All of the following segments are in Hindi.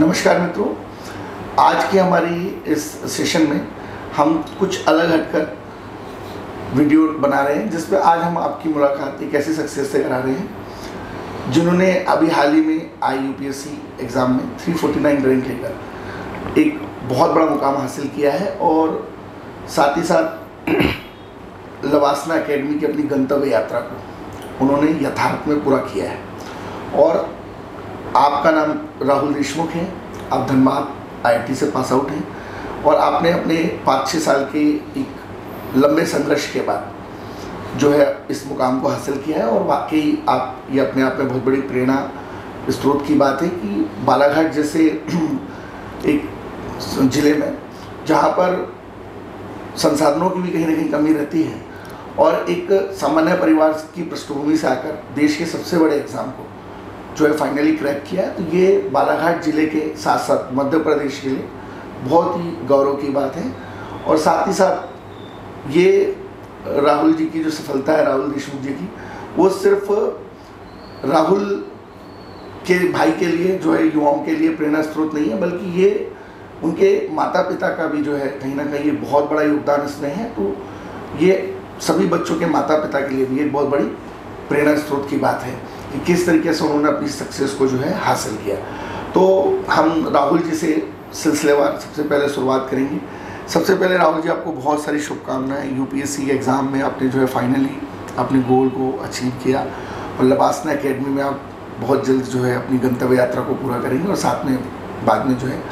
नमस्कार मित्रों, आज की हमारी इस सेशन में हम कुछ अलग हटकर वीडियो बना रहे हैं, जिसमें आज हम आपकी मुलाकात एक ऐसी शख्सियत से करा रहे हैं जिन्होंने अभी हाल ही में IUPSC एग्ज़ाम में 349 रैंक लेकर एक बहुत बड़ा मुकाम हासिल किया है और साथ ही साथ लवासना एकेडमी की अपनी गंतव्य यात्रा को उन्होंने यथार्थ में पूरा किया है। और आपका नाम राहुल देशमुख है, आप धनबाद IIT से पास आउट हैं और आपने अपने 5-6 साल के एक लंबे संघर्ष के बाद जो है इस मुकाम को हासिल किया है। और वाकई आप ये अपने आप में बहुत बड़ी प्रेरणा स्रोत की बात है कि बालाघाट जैसे एक ज़िले में जहाँ पर संसाधनों की भी कहीं ना कहीं कमी रहती है और एक सामान्य परिवार की पृष्ठभूमि से आकर देश के सबसे बड़े एग्ज़ाम को जो है फाइनली क्रैक किया है, तो ये बालाघाट ज़िले के साथ साथ मध्य प्रदेश के लिए बहुत ही गौरव की बात है। और साथ ही साथ ये राहुल जी की जो सफलता है, राहुल देशमुख जी की, वो सिर्फ राहुल के भाई के लिए जो है युवाओं के लिए प्रेरणा स्रोत नहीं है, बल्कि ये उनके माता पिता का भी जो है कहीं ना कहीं ये बहुत बड़ा योगदान इसमें है। तो ये सभी बच्चों के माता पिता के लिए भी एक बहुत बड़ी प्रेरणा स्रोत की बात है कि किस तरीके से उन्होंने अपनी सक्सेस को जो है हासिल किया। तो हम राहुल जी से सिलसिलेवार सबसे पहले शुरुआत करेंगे। सबसे पहले राहुल जी, आपको बहुत सारी शुभकामनाएं। UPSC के एग्ज़ाम में आपने जो है फाइनली अपने गोल को अचीव किया और लवासना एकेडमी में आप बहुत जल्द जो है अपनी गंतव्य यात्रा को पूरा करेंगे और साथ में बाद में जो है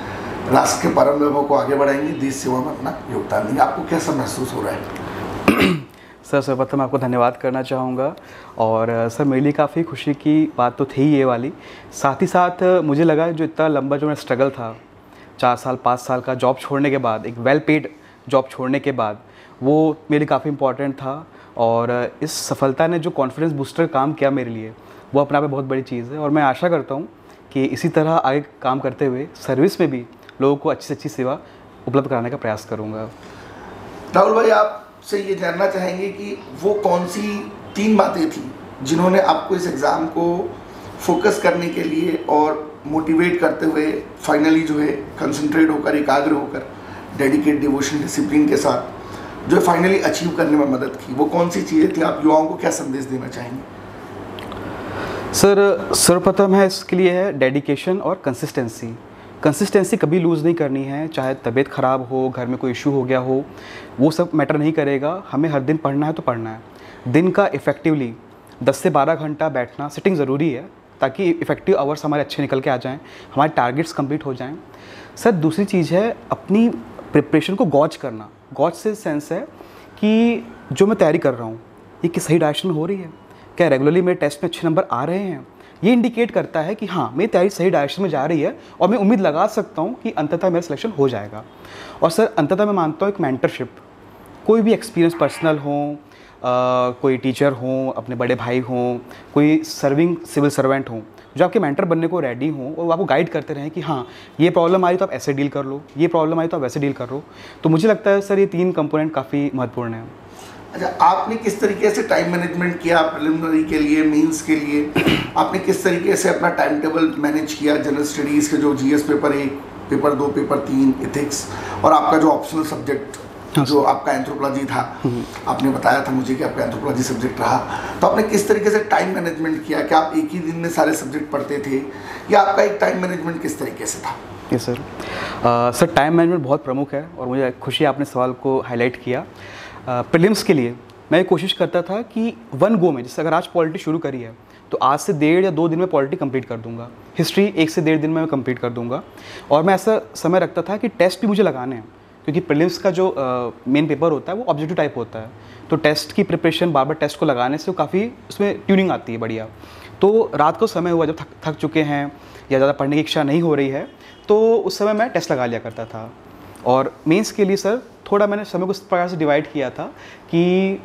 राष्ट्र के परम वैभव को आगे बढ़ाएंगे, देश सेवा में अपना योगदान देंगे। आपको कैसा महसूस हो रहा है? सर, सर्वप्रथम आपको धन्यवाद करना चाहूँगा। और सर, मेरे लिए काफ़ी खुशी की बात तो थी ये वाली। साथ ही साथ मुझे लगा जो इतना लंबा जो मेरा स्ट्रगल था, 4 साल 5 साल का जॉब छोड़ने के बाद, एक वेल पेड जॉब छोड़ने के बाद, वो मेरे लिए काफ़ी इम्पॉर्टेंट था। और इस सफलता ने जो कॉन्फिडेंस बूस्टर काम किया मेरे लिए, वो अपने आप में बहुत बड़ी चीज़ है। और मैं आशा करता हूँ कि इसी तरह आगे काम करते हुए सर्विस में भी लोगों को अच्छी से अच्छी सेवा उपलब्ध कराने का प्रयास करूँगा। राहुल भाई, आपसे ये जानना चाहेंगे कि वो कौन सी 3 बातें थी जिन्होंने आपको इस एग्ज़ाम को फोकस करने के लिए और मोटिवेट करते हुए फाइनली जो है कंसंट्रेट होकर, एकाग्र होकर, डेडिकेट, डिवोशन, डिसिप्लिन के साथ जो है फाइनली अचीव करने में मदद की? वो कौन सी चीज़ें थी? आप युवाओं को क्या संदेश देना चाहेंगे? सर, सर्वप्रथम है इसके लिए है डेडिकेशन और कंसिस्टेंसी। कंसिस्टेंसी कभी लूज़ नहीं करनी है, चाहे तबीयत ख़राब हो, घर में कोई इशू हो गया हो, वो सब मैटर नहीं करेगा। हमें हर दिन पढ़ना है तो पढ़ना है। दिन का इफ़ेक्टिवली 10 से 12 घंटा बैठना, सिटिंग ज़रूरी है ताकि इफ़ेक्टिव आवर्स हमारे अच्छे निकल के आ जाएँ, हमारे टारगेट्स कंप्लीट हो जाएँ। सर, दूसरी चीज़ है अपनी प्रिपरेशन को गॉज करना। गॉज से सेंस है कि जो मैं तैयारी कर रहा हूँ ये कि सही डायरेक्शन में हो रही है, क्या रेगुलरली मेरे टेस्ट में अच्छे नंबर आ रहे हैं। ये इंडिकेट करता है कि हाँ, मेरी तैयारी सही डायरेक्शन में जा रही है और मैं उम्मीद लगा सकता हूँ कि अंततः मेरा सिलेक्शन हो जाएगा। और सर, अंततः मैं मानता हूँ एक मेंटरशिप, कोई भी एक्सपीरियंस पर्सनल हो, कोई टीचर हो, अपने बड़े भाई हों, कोई सर्विंग सिविल सर्वेंट हों, जो आपके मेंटर बनने को रेडी हों और वो आपको गाइड करते रहें कि हाँ, ये प्रॉब्लम आई तो आप ऐसे डील कर लो, ये प्रॉब्लम आई तो आप वैसे डील कर लो। तो मुझे लगता है सर, ये 3 कंपोनेंट काफ़ी महत्वपूर्ण है। अच्छा, आपने किस तरीके से टाइम मैनेजमेंट किया प्रिलिमिनरी के लिए, मेंस के लिए? आपने किस तरीके से अपना टाइम टेबल मैनेज किया? जनरल स्टडीज़ के जो GS paper 1, paper 2, paper 3, ethics, और आपका जो ऑप्शनल सब्जेक्ट जो आपका एंथ्रोपोलॉजी था, आपने बताया था मुझे कि आपका एंथ्रोपोलॉजी सब्जेक्ट रहा, तो आपने किस तरीके से टाइम मैनेजमेंट किया? क्या आप एक ही दिन में सारे सब्जेक्ट पढ़ते थे या आपका एक टाइम मैनेजमेंट किस तरीके से था? Yes sir, sir time management बहुत प्रमुख है और मुझे खुशी आपने सवाल को हाईलाइट किया। प्रीलिम्स के लिए मैं कोशिश करता था कि 1 गो में, जैसे अगर आज पॉलिटी शुरू करी है तो आज से 1.5 या 2 दिन में पॉलिटी कंप्लीट कर दूंगा, हिस्ट्री 1 से 1.5 दिन में मैं कंप्लीट कर दूंगा। और मैं ऐसा समय रखता था कि टेस्ट भी मुझे लगाने हैं, क्योंकि प्रीलिम्स का जो मेन पेपर होता है वो ऑब्जेक्टिव टाइप होता है, तो टेस्ट की प्रिपरेशन बार बार टेस्ट को लगाने से वो काफ़ी उसमें ट्यूनिंग आती है बढ़िया। तो रात को समय हुआ जब थक चुके हैं या ज़्यादा पढ़ने की इच्छा नहीं हो रही है, तो उस समय मैं टेस्ट लगा लिया करता था। और मेंस के लिए सर थोड़ा मैंने समय को इस प्रकार से डिवाइड किया था कि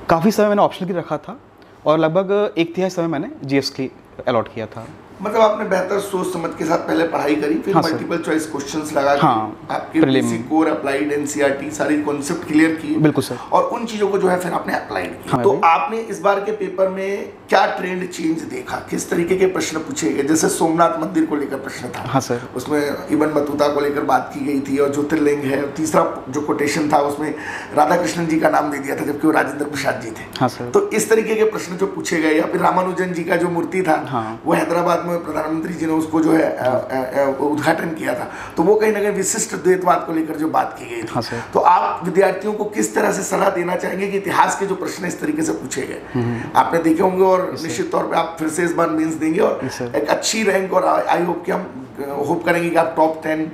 काफ़ी समय मैंने ऑप्शनल की रखा था और लगभग 1/3 समय मैंने GS की अलॉट किया था। मतलब आपने बेहतर सोच समझ के साथ पहले पढ़ाई करी, फिर हाँ, मल्टीपल चॉइस क्वेश्चंस लगा के आपके prelim basic core, applied, NCERT सारी कॉन्सेप्ट क्लियर किए। बिल्कुल सर। और उन चीज़ों को जो है फिर आपने अप्लाइड किया। तो आपने इस बार के पेपर में क्या ट्रेंड चेंज देखा, किस तरीके के प्रश्न पूछे गए? जैसे सोमनाथ मंदिर को लेकर प्रश्न था, हाँ सर, उसमें इब्न बतूता को लेकर बात की गई थी, और ज्योतिर्लिंग है, तीसरा जो कोटेशन था उसमें राधा कृष्णन जी का नाम दे दिया था जबकि वो राजेंद्र प्रसाद जी थे। हाँ सर। तो इस तरीके के प्रश्न जो पूछे गए, या फिर रामानुजन जी का जो मूर्ति था, हाँ, वो हैदराबाद में प्रधानमंत्री जी ने उसको जो है उद्घाटन किया था, तो वो कहीं ना कहीं विशिष्ट द्वैतवाद को लेकर जो बात की गई थी। हाँ सर। तो आप विद्यार्थियों को किस तरह से सलाह देना चाहेंगे कि इतिहास के जो प्रश्न इस तरीके से पूछे गए आपने देखे होंगे, और निश्चित तौर पे आप फिर से इस बार मेंस देंगे और एक अच्छी रैंक, और आई होप कि हम होप करेंगे कि आप टॉप 10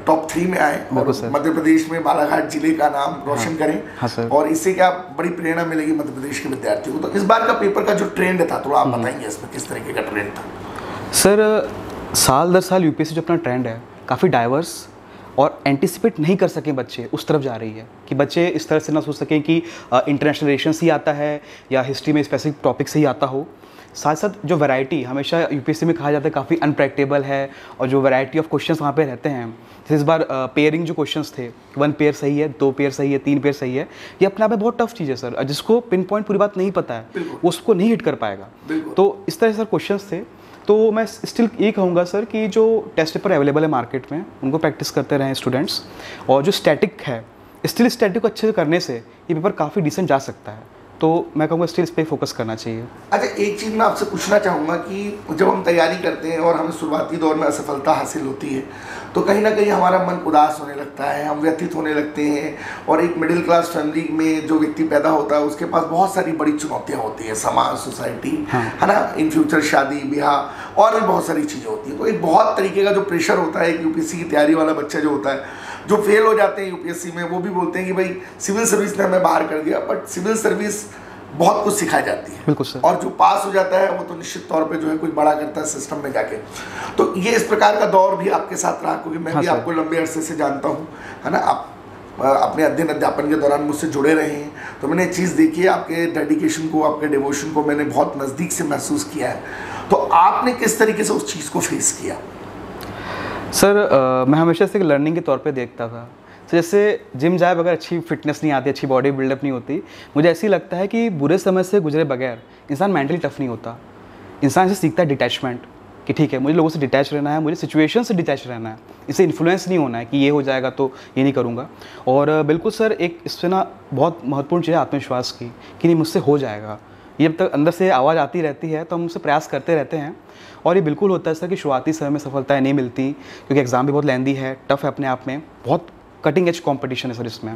टॉप 3 में आए और मध्य प्रदेश में बालाघाट जिले का नाम रोशन करें। हाँ सर। और इससे क्या बड़ी प्रेरणा मिलेगी मध्य प्रदेश के विद्यार्थियों को। तो इस बार का पेपर का जो ट्रेंड था, थोड़ा आप बताएंगे इसमें किस तरीके का ट्रेंड था? सर, साल दर साल यूपीएससी जो अपना ट्रेंड है काफ़ी डाइवर्स और एंटिसिपेट नहीं कर सकें बच्चे उस तरफ जा रही है, कि बच्चे इस तरह से ना सोच सकें कि इंटरनेशनल रिलेशंस ही आता है या हिस्ट्री में स्पेसिफिक टॉपिक से ही आता हो। साथ साथ जो वैरायटी हमेशा यूपीएससी में कहा जाता है काफ़ी अनप्रैक्टिकल है, और जो वैरायटी ऑफ क्वेश्चंस वहाँ पे रहते हैं, जैसे इस बार पेयरिंग जो क्वेश्चंस थे, 1 पेयर सही है, 2 पेयर सही है, 3 पेयर सही है, ये अपने आप में बहुत टफ चीज़ है सर। जिसको पिन पॉइंट पूरी बात नहीं पता है वो उसको नहीं हिट कर पाएगा। तो इस तरह से सर क्वेश्चंस थे। तो मैं स्टिल ये कहूँगा सर कि जो टेस्ट पेपर अवेलेबल है मार्केट में उनको प्रैक्टिस करते रहें स्टूडेंट्स, और जो स्टैटिक है स्टिल स्टैटिक को अच्छे से करने से ये पेपर काफ़ी डिसेंट जा सकता है। तो मैं कहूँगा स्टिल इस पर फोकस करना चाहिए। अच्छा, एक चीज़ मैं आपसे पूछना चाहूँगा कि जब हम तैयारी करते हैं और हमें शुरुआती दौर में असफलता हासिल होती है, तो कहीं ना कहीं हमारा मन उदास होने लगता है, हम व्यथित होने लगते हैं, और एक मिडिल क्लास फैमिली में जो व्यक्ति पैदा होता है उसके पास बहुत सारी बड़ी चुनौतियाँ होती हैं, समाज, सोसाइटी, है ना, इन फ्यूचर शादी ब्याह और भी बहुत सारी चीज़ें होती हैं। तो एक बहुत तरीके का जो प्रेशर होता है, एक यूपीएससी की तैयारी वाला बच्चा जो होता है, जो फेल हो जाते हैं यूपीएससी में, वो भी बोलते हैं कि भाई सिविल सर्विस ने हमें बाहर कर दिया, बट सिविल सर्विस बहुत कुछ सिखाई जाती है। बिल्कुल सर। और जो पास हो जाता है वो तो निश्चित तौर पे जो है कुछ बड़ा करता है सिस्टम में जाके। तो ये इस प्रकार का दौर भी आपके साथ रहा, क्योंकि मैं भी आपको लंबे अरसे से जानता हूँ, है ना, आप अपने अध्ययन अध्यापन के दौरान मुझसे जुड़े रहे हैं, तो मैंने चीज़ देखी है, आपके डेडिकेशन को, आपके डिवोशन को मैंने बहुत नज़दीक से महसूस किया है। तो आपने किस तरीके से उस चीज़ को फेस किया? सर, मैं हमेशा से लर्निंग के तौर पे देखता था। तो जैसे जिम जाए बगैर अच्छी फिटनेस नहीं आती, अच्छी बॉडी बिल्डअप नहीं होती, मुझे ऐसे ही लगता है कि बुरे समय से गुजरे बगैर इंसान मेंटली टफ नहीं होता। इंसान से सीखता है डिटैचमेंट, कि ठीक है मुझे लोगों से डिटैच रहना है, मुझे सिचुएशन से डिटैच रहना है, इससे इन्फ्लुएंस नहीं होना है कि ये हो जाएगा तो ये नहीं करूँगा। और बिल्कुल सर, एक इससे ना बहुत महत्वपूर्ण चीज़ है आत्मविश्वास की, कि नहीं मुझसे हो जाएगा। ये जब तक अंदर से आवाज़ आती रहती है तो हम उससे प्रयास करते रहते हैं, और ये बिल्कुल होता है सर कि शुरुआती समय में सफलताएँ नहीं मिलती, क्योंकि एग्ज़ाम भी बहुत लेंदी है, टफ है अपने आप में, बहुत कटिंग एज कंपटीशन है सर इसमें।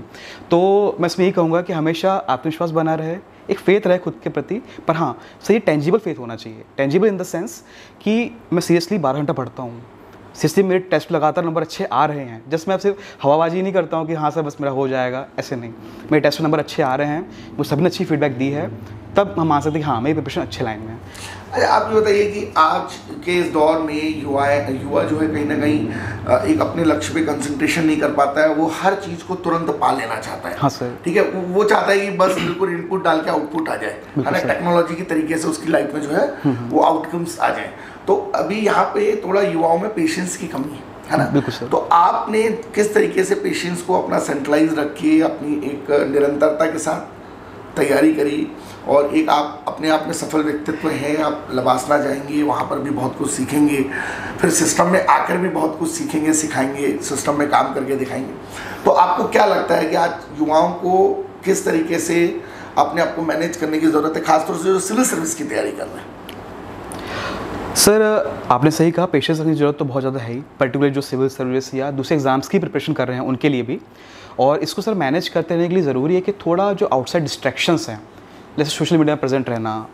तो मैं इसमें यही कहूँगा कि हमेशा आत्मविश्वास बना रहे, एक फेथ रहे खुद के प्रति, पर हाँ सही टेंजिबल फेथ होना चाहिए। टेंजिबल इन द सेंस कि मैं सीरियसली 12 घंटा पढ़ता हूँ, सीरियसली मेरे टेस्ट लगातार नंबर अच्छे आ रहे हैं, जस्ट मैं सिर्फ हवाबाजी नहीं करता हूँ कि हाँ सर बस मेरा हो जाएगा, ऐसे नहीं, मेरे टेस्ट में नंबर अच्छे आ रहे हैं, मुझे सभी ने अच्छी फीडबैक दी है, तब हम मान सकते हैं कि हाँ मेरी प्रिपरेशन अच्छे लाइन में है। अच्छा, आप ये बताइए कि आज के इस दौर में युवा जो है कहीं ना कहीं एक अपने लक्ष्य पे कंसंट्रेशन नहीं कर पाता है, वो हर चीज़ को तुरंत पा लेना चाहता है। हाँ सर। ठीक है, वो चाहता है कि बस बिल्कुल इनपुट डाल के आउटपुट आ जाए, है ना, टेक्नोलॉजी के तरीके से उसकी लाइफ में जो है वो आउटकम्स आ जाए। तो अभी यहाँ पे थोड़ा युवाओं में पेशेंस की कमी है ना। बिल्कुल सर। तो आपने किस तरीके से पेशेंस को अपना सेंट्रलाइज रखिए, अपनी एक निरंतरता के साथ तैयारी करी, और एक आप अपने आप में सफल व्यक्तित्व हैं, आप लबासना जाएंगे, वहाँ पर भी बहुत कुछ सीखेंगे, फिर सिस्टम में आकर भी बहुत कुछ सीखेंगे, सिखाएंगे, सिस्टम में काम करके दिखाएंगे। तो आपको क्या लगता है कि आज युवाओं को किस तरीके से अपने आप को मैनेज करने की ज़रूरत है, खासतौर से जो सिविल सर्विस की तैयारी कर रहे हैं? सर, आपने सही कहा, पेशेंस रखने की ज़रूरत तो बहुत ज़्यादा है ही, पर्टिकुलर जो सिविल सर्विस या दूसरे एग्जाम्स की प्रिपरेशन कर रहे हैं उनके लिए भी। और इसको सर मैनेज करते रहने के लिए ज़रूरी है कि थोड़ा जो आउटसाइड डिस्ट्रैक्शंस हैं, जैसे सोशल मीडिया में प्रेजेंट रहना,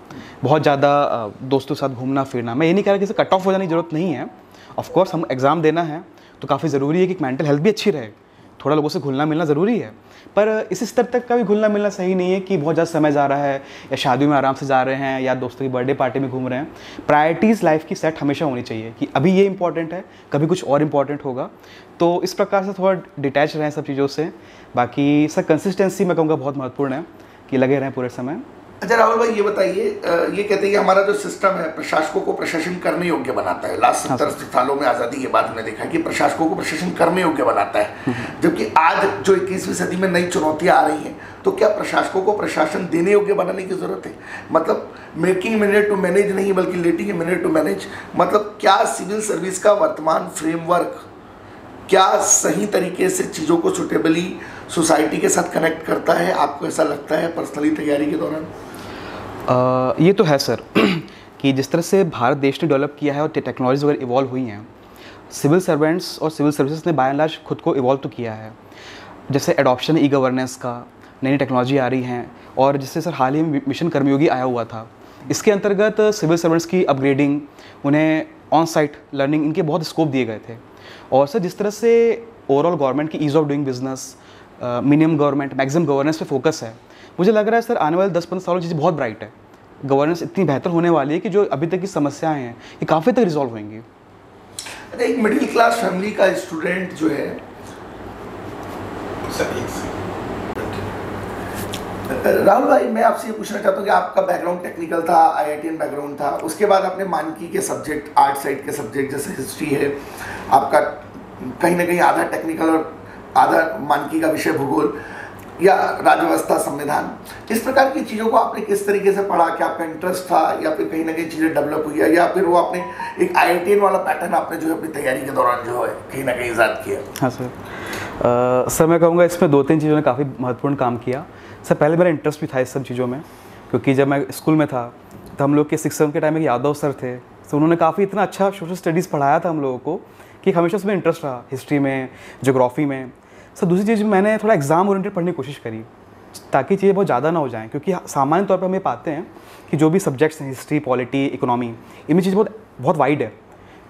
बहुत ज़्यादा दोस्तों के साथ घूमना फिरना, मैं ये नहीं कह रहा कि इसे कट ऑफ हो जाने की ज़रूरत नहीं है। ऑफ कोर्स हम एग्ज़ाम देना है तो काफ़ी ज़रूरी है कि मेंटल हेल्थ भी अच्छी रहे, थोड़ा लोगों से घुलना मिलना ज़रूरी है, पर इस स्तर तक का भी घुलना मिलना सही नहीं है कि बहुत ज़्यादा समय जा रहा है, या शादियों में आराम से जा रहे हैं, या दोस्तों की बर्थडे पार्टी में घूम रहे हैं। प्रायोरिटीज़ लाइफ की सेट हमेशा होनी चाहिए कि अभी ये इंपॉर्टेंट है, कभी कुछ और इम्पॉर्टेंट होगा। तो इस प्रकार से थोड़ा डिटैच रहें सब चीज़ों से। बाकी सर कंसिस्टेंसी मैं कहूँगा बहुत महत्वपूर्ण है, कि लगे रहें पूरे समय, अच्छा राहुल भाई, ये बताइए, ये कहते हैं कि हमारा जो सिस्टम है प्रशासकों को प्रशासन करने योग्य बनाता है। लास्ट 70 सालों में आज़ादी के बाद हमने देखा कि प्रशासकों को प्रशासन करने योग्य बनाता है, जबकि आज जो 21वीं सदी में नई चुनौतियां आ रही हैं, तो क्या प्रशासकों को प्रशासन देने योग्य बनाने की ज़रूरत है? मतलब मेकिंग मिनट टू मैनेज नहीं, बल्कि लेटिंग मिनट टू मैनेज। मतलब क्या सिविल सर्विस का वर्तमान फ्रेमवर्क क्या सही तरीके से चीज़ों को सुटेबली सोसाइटी के साथ कनेक्ट करता है? आपको ऐसा लगता है पर्सनली तैयारी के दौरान? ये तो है सर कि जिस तरह से भारत देश ने डेवलप किया है और टेक्नोलॉजीज वगैरह इवॉल्व हुई हैं, सिविल सर्वेंट्स और सिविल सर्विसेज ने बाय एंड लार्ज खुद को इवॉल्व तो किया है। जैसे एडॉप्शन ई गवर्नेंस का, नई नई टेक्नोलॉजी आ रही हैं, और जिससे सर हाल ही में मिशन कर्मयोगी आया हुआ था, इसके अंतर्गत सिविल सर्वेंट्स की अपग्रेडिंग, उन्हें ऑन साइट लर्निंग, इनके बहुत स्कोप दिए गए थे। और सर जिस तरह से ओवरऑल गवर्नमेंट की ease of doing business, minimum government, maximum governance पे फोकस है, मुझे लग रहा है सर आने वाले 10-15 सालों चीज़ें बहुत ब्राइट है। गवर्नेंस इतनी बेहतर होने वाली है कि जो अभी तक की समस्याएं हैं ये काफ़ी तक रिजॉल्व होंगी। एक मिडिल क्लास फैमिली का स्टूडेंट जो है, राहुल भाई मैं आपसे ये पूछना चाहता हूँ कि आपका बैकग्राउंड टेक्निकल था, IITian बैकग्राउंड था, उसके बाद आपने मानकी के सब्जेक्ट, आर्ट साइड के सब्जेक्ट जैसे हिस्ट्री है, आपका कहीं ना कहीं आधा टेक्निकल और आधा मानकी का विषय भूगोल या राज्य व्यवस्था, संविधान, इस प्रकार की चीज़ों को आपने किस तरीके से पढ़ा? क्या आपका इंटरेस्ट था या फिर कहीं ना कहीं चीज़ें डेवलप हुई है, या फिर वो आपने एक IITian वाला पैटर्न आपने जो है अपनी तैयारी के दौरान जो है कहीं ना कहीं ईजाद किया? हाँ सर, मैं कहूँगा इसमें 2-3 चीज़ों ने काफ़ी महत्वपूर्ण काम किया। सर पहले मेरा इंटरेस्ट भी था इस सब चीज़ों में, क्योंकि जब मैं स्कूल में था तो हम लोग के 6th के टाइम में यादव सर थे, तो उन्होंने काफ़ी इतना अच्छा सोशल स्टडीज़ पढ़ाया था हम लोगों को कि हमेशा उसमें इंटरेस्ट रहा, हिस्ट्री में, ज्योग्राफी में। सर दूसरी चीज़, मैंने थोड़ा एग्ज़ाम ओरिएंटेड पढ़ने की कोशिश करी ताकि चीज़ें बहुत ज़्यादा ना हो जाएँ, क्योंकि सामान्य तौर पर हम ये पाते हैं कि जो भी सब्जेक्ट्स हैं, हिस्ट्री, पॉलिटी, इकोनॉमी, इनमें चीज़ बहुत वाइड है,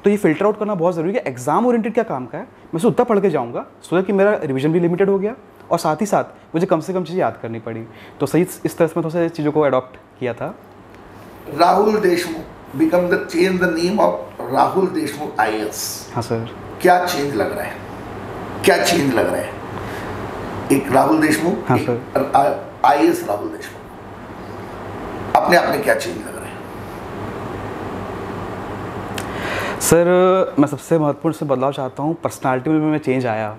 तो ये फ़िल्टर आउट करना बहुत ज़रूरी है। एग्ज़ाम ओरिएंटेड क्या काम का है, मैं उसे उतना पढ़ के जाऊँगा सो कि मेरा रिवीजन भी लिमिटेड हो गया और साथ ही साथ मुझे कम से कम चीज़ें याद करनी पड़ी। तो सही इस तरह से मैं थोड़ा सा चीज़ों को अडॉप्ट किया था। Rahul Deshmukh become the change the name of Rahul Deshmukh IAS। हाँ सर। क्या चेंज लग रहा है? क्या चेंज लग रहा है? एक राहुल देशमुख, हाँ सर, IAS राहुल देशमुख, अपने आप में क्या चेंज लग रहा है? सर मैं सबसे महत्वपूर्ण से बदलाव चाहता हूँ, पर्सनालिटी में चेंज आया,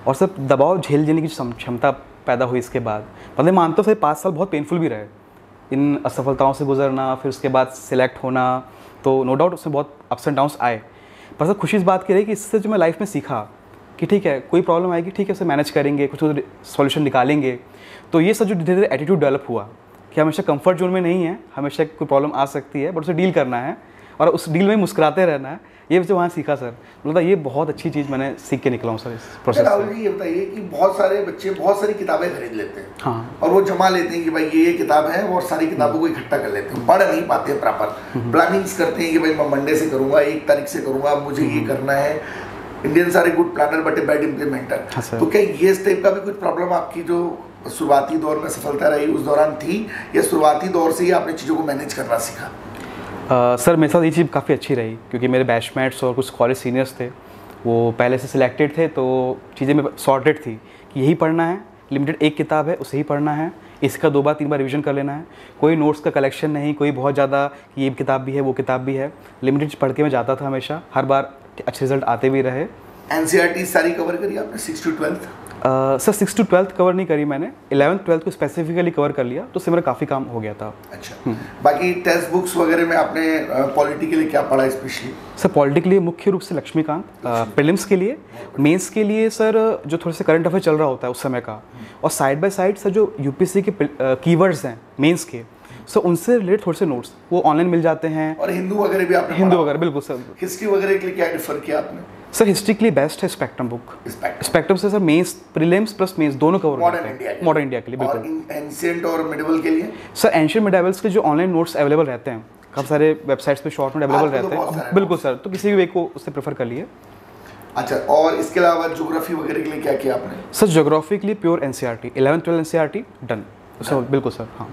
और सर दबाव झेल लेने की क्षमता पैदा हुई इसके बाद। मतलब मानता हूँ सर 5 साल बहुत पेनफुल भी रहे, इन असफलताओं से गुजरना, फिर उसके बाद सिलेक्ट होना, तो नो डाउट उसमें बहुत अप्स एंड डाउन्स आए। पर सर खुशी इस बात की रही कि इससे जो मैं लाइफ में सीखा कि ठीक है, कोई प्रॉब्लम आएगी, ठीक है उसे मैनेज करेंगे, कुछ सॉल्यूशन निकालेंगे। तो ये सब जो धीरे धीरे एटीट्यूड डेवलप हुआ कि हमेशा कंफर्ट जोन में नहीं है, हमेशा कोई प्रॉब्लम आ सकती है बट उसे डील करना है और उस डील में मुस्कुराते रहना है, ये जो वहाँ सीखा सर, मतलब ये बहुत अच्छी चीज़ मैंने सीख के निकला हूँ सर इस प्रोसेस से। राहुल जी ये बताइए कि बहुत सारे बच्चे बहुत सारी किताबें खरीद लेते हैं, हाँ, और वो जमा लेते हैं कि भाई ये किताब है, और सारी किताबों को इकट्ठा कर लेते हैं, पढ़ नहीं पाते हैं प्रॉपर, प्लानिंग्स करते हैं कि भाई मैं मंडे से करूँगा, 1 तारीख से करूँगा, मुझे ये करना है। Indians are a good planner but a bad implementer. तो क्या ये इस टाइप का भी कुछ प्रॉब्लम आपकी जो शुरुआती दौर में सफलता रही उस दौरान थी, या शुरुआती दौर से ही आपने चीज़ों को मैनेज करना सीखा? सर मेरे साथ ये चीज़ काफ़ी अच्छी रही, क्योंकि मेरे बैचमेट्स और कुछ कॉलेज सीनियर्स थे, वो पहले से सिलेक्टेड थे, तो चीज़ें में सॉर्टेड थी कि यही पढ़ना है, लिमिटेड 1 किताब है उसे ही पढ़ना है, इसका 2 बार 3 बार रिवीजन कर लेना है, कोई नोट्स का कलेक्शन नहीं, कोई बहुत ज़्यादा ये किताब भी है वो किताब भी है, लिमिटेड पढ़ के मैं जाता था हमेशा, हर बार अच्छे रिजल्ट आते भी रहे। NCERT सारी कवर करी आपने 6 to 12? सर 6 to 12 कवर नहीं करी मैंने, 11th 12th को स्पेसिफिकली कवर कर लिया, तो उससे मेरा काफ़ी काम हो गया था। अच्छा, बाकी टेक्स्ट बुक्स वगैरह में आपने पॉलिटी के लिए क्या पढ़ा स्पेशली? सर पॉलिटी के लिए मुख्य रूप से लक्ष्मीकांत, प्रीलिम्स के लिए, मेंस के लिए सर जो थोड़े से करंट अफेयर चल रहा होता है उस समय का, और साइड बाय साइड सर जो UPSC के कीवर्ड्स हैं मेंस के, सो उनसे रिलेटेड थोड़े से नोट्स वो ऑनलाइन मिल जाते हैं। और हिंदू वगैरह भी आपने? हिंदू वगैरह बिल्कुल सर। हिस्ट्री वगैरह के लिए क्या डिफर किया आपने? सर हिस्ट्री के लिए बेस्ट है स्पेक्ट्रम बुक। स्पेक्ट्रम से sir mains, prelims plus mains दोनों कवर मॉडर्न इंडिया के लिए बिल्कुल। और एंशिएंट और मिडिवल के लिए? सर एंशिएंट मिडाइवल्स के जो ऑनलाइन नोट्स अवेलेबल रहते हैं, काफ़ी सारे वेबसाइट्स पे शॉर्ट नोट अवेलेबल रहते हैं, बिल्कुल सर, तो किसी भी एक को उससे प्रेफर कर लिए। अच्छा, और इसके अलावा ज्योग्राफी वगैरह के लिए क्या किया आपने? सर ज्योग्राफी के लिए pure NCERT, 11th 12th NCERT done sir, बिल्कुल सर। हाँ,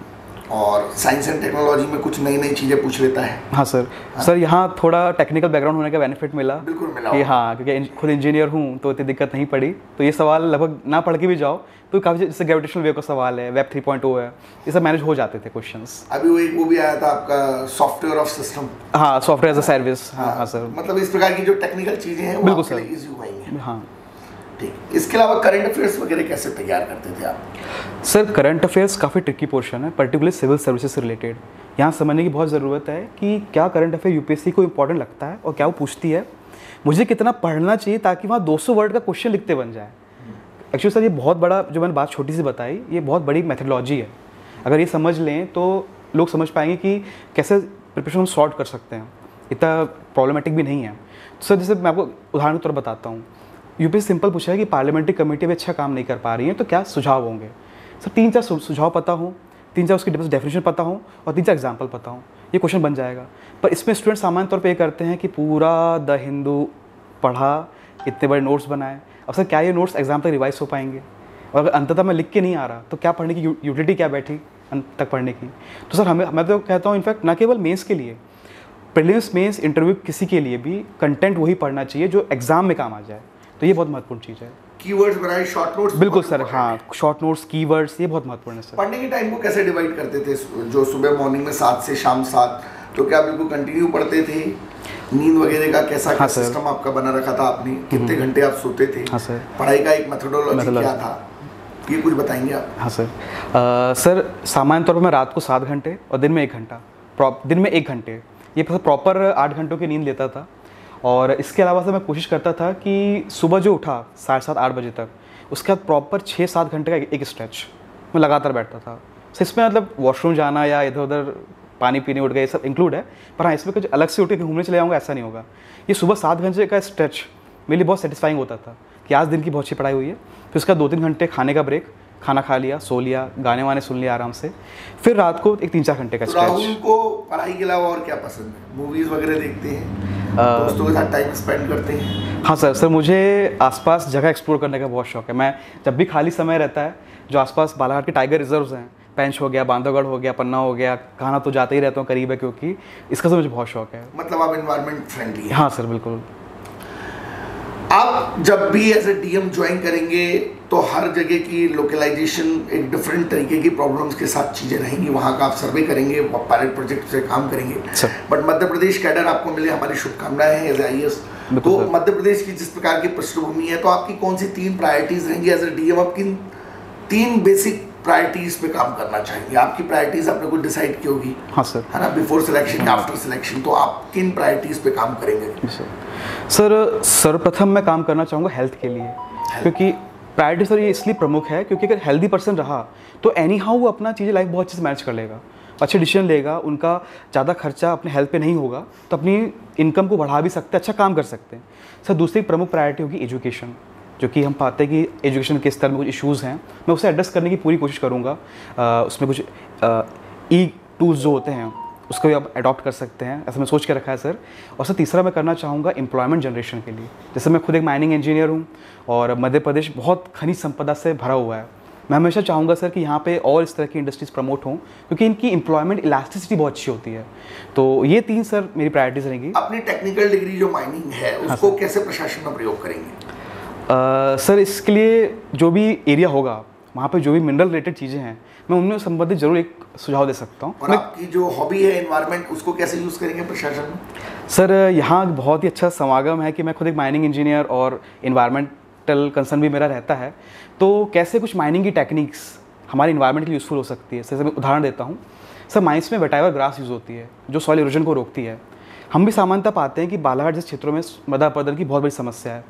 और साइंस एंड टेक्नोलॉजी में कुछ नई नई चीज़ें पूछ लेता है। हाँ सर। सर यहाँ थोड़ा टेक्निकल बैकग्राउंड होने का बेनिफिट मिला। बिल्कुल मिला कि हाँ, क्योंकि खुद इंजीनियर हूँ तो इतनी दिक्कत नहीं पड़ी। तो ये सवाल लगभग ना पढ़ के भी जाओ तो काफ़ी, जैसे ग्रेविटेशनल वेव का सवाल है, वेब 3.0 है, ये सब मैनेज हो जाते थे क्वेश्चंस। अभी वो भी आया था आपका सॉफ्टवेयर ऑफ सिस्टम। हाँ, सॉफ्टवेयर एज अ सर्विस। हाँ सर, मतलब इस प्रकार की जो टेक्निकल चीज़ें हैं वो बिल्कुल आपके सर, लिए ईजी हो गई हैं। हाँ ठीक। इसके अलावा करंट अफेयर्स वगैरह कैसे तैयार करते थे आप? सर, करंट अफेयर्स काफ़ी ट्रिकी पोर्शन है, पर्टिकुलरली सिविल सर्विसेज से रिलेटेड। यहाँ समझने की बहुत ज़रूरत है कि क्या करंट अफेयर यूपीएससी को इंपॉर्टेंट लगता है और क्या वो पूछती है, मुझे कितना पढ़ना चाहिए ताकि वहाँ 200 वर्ड का क्वेश्चन लिखते बन जाए। एक्चुअली सर, ये बहुत बड़ा, जो मैंने बात छोटी सी बताई, ये बहुत बड़ी मेथडोलॉजी है। अगर ये समझ लें तो लोग समझ पाएंगे कि कैसे प्रिपरेशन हम सॉर्ट कर सकते हैं, इतना प्रॉब्लमेटिक भी नहीं है। तो सर, जैसे मैं आपको उदाहरण के तौर पर बताता हूँ, यूपीएससी सिंपल पूछा है कि पार्लियामेंट्री कमेटी में अच्छा काम नहीं कर पा रही है तो क्या सुझाव होंगे। सर, 3-4 सुझाव पता हो, 3-4 उसकी डेफिनेशन पता हो और 3-4 एग्जाम्पल पता हो, ये क्वेश्चन बन जाएगा। पर इसमें स्टूडेंट सामान्य तौर पे ये करते हैं कि पूरा द हिंदू पढ़ा, इतने बड़े नोट्स बनाए। अब सर, क्या ये नोट्स एग्जाम तक रिवाइज हो पाएंगे? और अगर अंततः मैं लिख के नहीं आ रहा तो क्या पढ़ने की यूटिलिटी क्या बैठी अंत तक पढ़ने की? तो सर, मैं तो कहता हूँ इनफैक्ट ना केवल मेंस के लिए, प्रीलिम्स, मेंस, इंटरव्यू, किसी के लिए भी कंटेंट वही पढ़ना चाहिए जो एग्जाम में काम आ जाए। तो ये बहुत महत्वपूर्ण चीज़ है। कीवर्ड्स बनाए, शॉर्ट नोट्स। बिल्कुल सर, हाँ, शॉर्ट नोट्स, कीवर्ड्स, ये बहुत महत्वपूर्ण है सर। पढ़ने के टाइम को कैसे डिवाइड करते थे? जो सुबह मॉर्निंग में 7 से शाम 7, तो क्या बिल्कुल कंटिन्यू पढ़ते थे? नींद वगैरह का कैसा क्या सिस्टम आपका बना रखा था आपने? कितने घंटे आप सोते थे? हाँ सर। पढ़ाई का एक मेथोडोलॉजी क्या था, ये कुछ बताएंगे आप? हाँ सर। सर, सामान्य तौर पर मैं रात को 7 घंटे और दिन में 1 घंटा, दिन में 1 घंटे, ये प्रॉपर 8 घंटों की नींद लेता था। और इसके अलावा से मैं कोशिश करता था कि सुबह जो उठा 7:30-8 बजे तक, उसके बाद प्रॉपर 6-7 घंटे का एक स्ट्रेच मैं लगातार बैठता था। सो इसमें मतलब वॉशरूम जाना या इधर उधर पानी पीने उठ गए, सब इंक्लूड है। पर हाँ, इसमें कुछ अलग से उठ के घूमने चले जाऊँगा ऐसा नहीं होगा। ये सुबह 7 घंटे का स्ट्रेच मेरे लिए बहुत सेटिस्फाइंग होता था कि आज दिन की बहुत अच्छी पढ़ाई हुई है। फिर उसका 2-3 घंटे खाने का ब्रेक, खाना खा लिया, सो लिया, गाने वाने सुन लिया आराम से। फिर रात को एक 3-4 घंटे का स्ट्रेच। राहुल को पढ़ाई के अलावा और क्या पसंद है? मूवीज़ वगैरह देखते हैं, दोस्तों के साथ टाइम स्पेंड करते हैं? हाँ सर, मुझे आसपास जगह एक्सप्लोर करने का बहुत शौक है। मैं जब भी खाली समय रहता है, जो आसपास बालाघाट के टाइगर रिजर्व्स हैं, पेंच हो गया, बांधवगढ़ हो गया, पन्ना हो गया, कहाँ तो जाते ही रहता हूँ, करीब है क्योंकि इसका तो मुझे बहुत शौक है। मतलब आप एनवायरनमेंट फ्रेंडली हैं? हाँ सर, बिल्कुल। आप जब भी एज ए डीएम ज्वाइन करेंगे तो हर जगह की लोकलाइजेशन एक डिफरेंट तरीके की प्रॉब्लम्स के साथ चीज़ें रहेंगी, वहाँ का आप सर्वे करेंगे, पायलट प्रोजेक्ट से काम करेंगे। बट मध्य प्रदेश कैडर आपको मिले, हमारी शुभकामनाएं हैं एज IAS। तो मध्य प्रदेश की जिस प्रकार की पृष्ठभूमि है, तो आपकी कौन सी 3 प्रायोरिटीज़ रहेंगी एज ए डीएम? आप किन 3 बेसिक प्रायोरिटीज़ पे काम करना चाहेंगे? आपकी प्रायोरिटीज़ आपने कुछ डिसाइड की होगी? हाँ सर। है ना, बिफोर सिलेक्शन, आफ्टर सिलेक्शन, तो आप किन प्रायोरिटीज़ पे काम करेंगे? सर, सर्वप्रथम मैं काम करना चाहूँगा हेल्थ के लिए, क्योंकि प्रायोरिटी सर ये इसलिए प्रमुख है क्योंकि अगर हेल्दी पर्सन रहा तो एनी हाउ वो अपना चीज़ें लाइफ बहुत अच्छे से मैनेज कर लेगा, अच्छे डिसीजन लेगा, उनका ज़्यादा खर्चा अपने हेल्थ पे नहीं होगा, तो अपनी इनकम को बढ़ा भी सकते हैं, अच्छा काम कर सकते हैं। सर, दूसरी प्रमुख प्रायोरिटी होगी एजुकेशन, जो कि हम पाते हैं कि एजुकेशन के स्तर में कुछ इश्यूज़ हैं, मैं उसे एड्रेस करने की पूरी कोशिश करूँगा। उसमें कुछ ई टूल्स जो होते हैं उसको भी आप अडॉप्ट कर सकते हैं, ऐसा मैं सोच के रखा है सर। और सर, तीसरा मैं करना चाहूँगा एम्प्लॉयमेंट जनरेशन के लिए। जैसे मैं खुद एक माइनिंग इंजीनियर हूँ और मध्य प्रदेश बहुत खनिज संपदा से भरा हुआ है। मैं हमेशा चाहूँगा सर कि यहाँ पे और इस तरह की इंडस्ट्रीज प्रमोट हों, क्योंकि इनकी एम्प्लॉयमेंट इलास्टिसिटी बहुत अच्छी होती है। तो ये 3 सर मेरी प्रायोरिटीज़ रहेंगी। अपनी टेक्निकल डिग्री जो माइनिंग है उसको कैसे प्रशासन में प्रयोग करेंगे? सर, इसके लिए जो भी एरिया होगा वहाँ पे जो भी मिनरल रिलेटेड चीज़ें हैं, मैं उनमें संबंधित जरूर एक सुझाव दे सकता हूँ। और आपकी जो हॉबी है एनवायरनमेंट, उसको कैसे यूज़ करेंगे प्रशासन में? सर, यहाँ बहुत ही अच्छा समागम है कि मैं खुद एक माइनिंग इंजीनियर और इन्वायरमेंटल कंसर्न भी मेरा रहता है, तो कैसे कुछ माइनिंग की टेक्निक्स हमारे इन्वायरमेंट के लिए यूज़फुल हो सकती है। जैसे मैं उदाहरण देता हूँ सर, माइंस में वेटाइवर ग्रास यूज़ होती है जो सॉइल इरोजन को रोकती है। हम भी सामान्यतः पाते हैं कि बालाघाट जैसे क्षेत्रों में मृदा अपरदन की बहुत बड़ी समस्या है,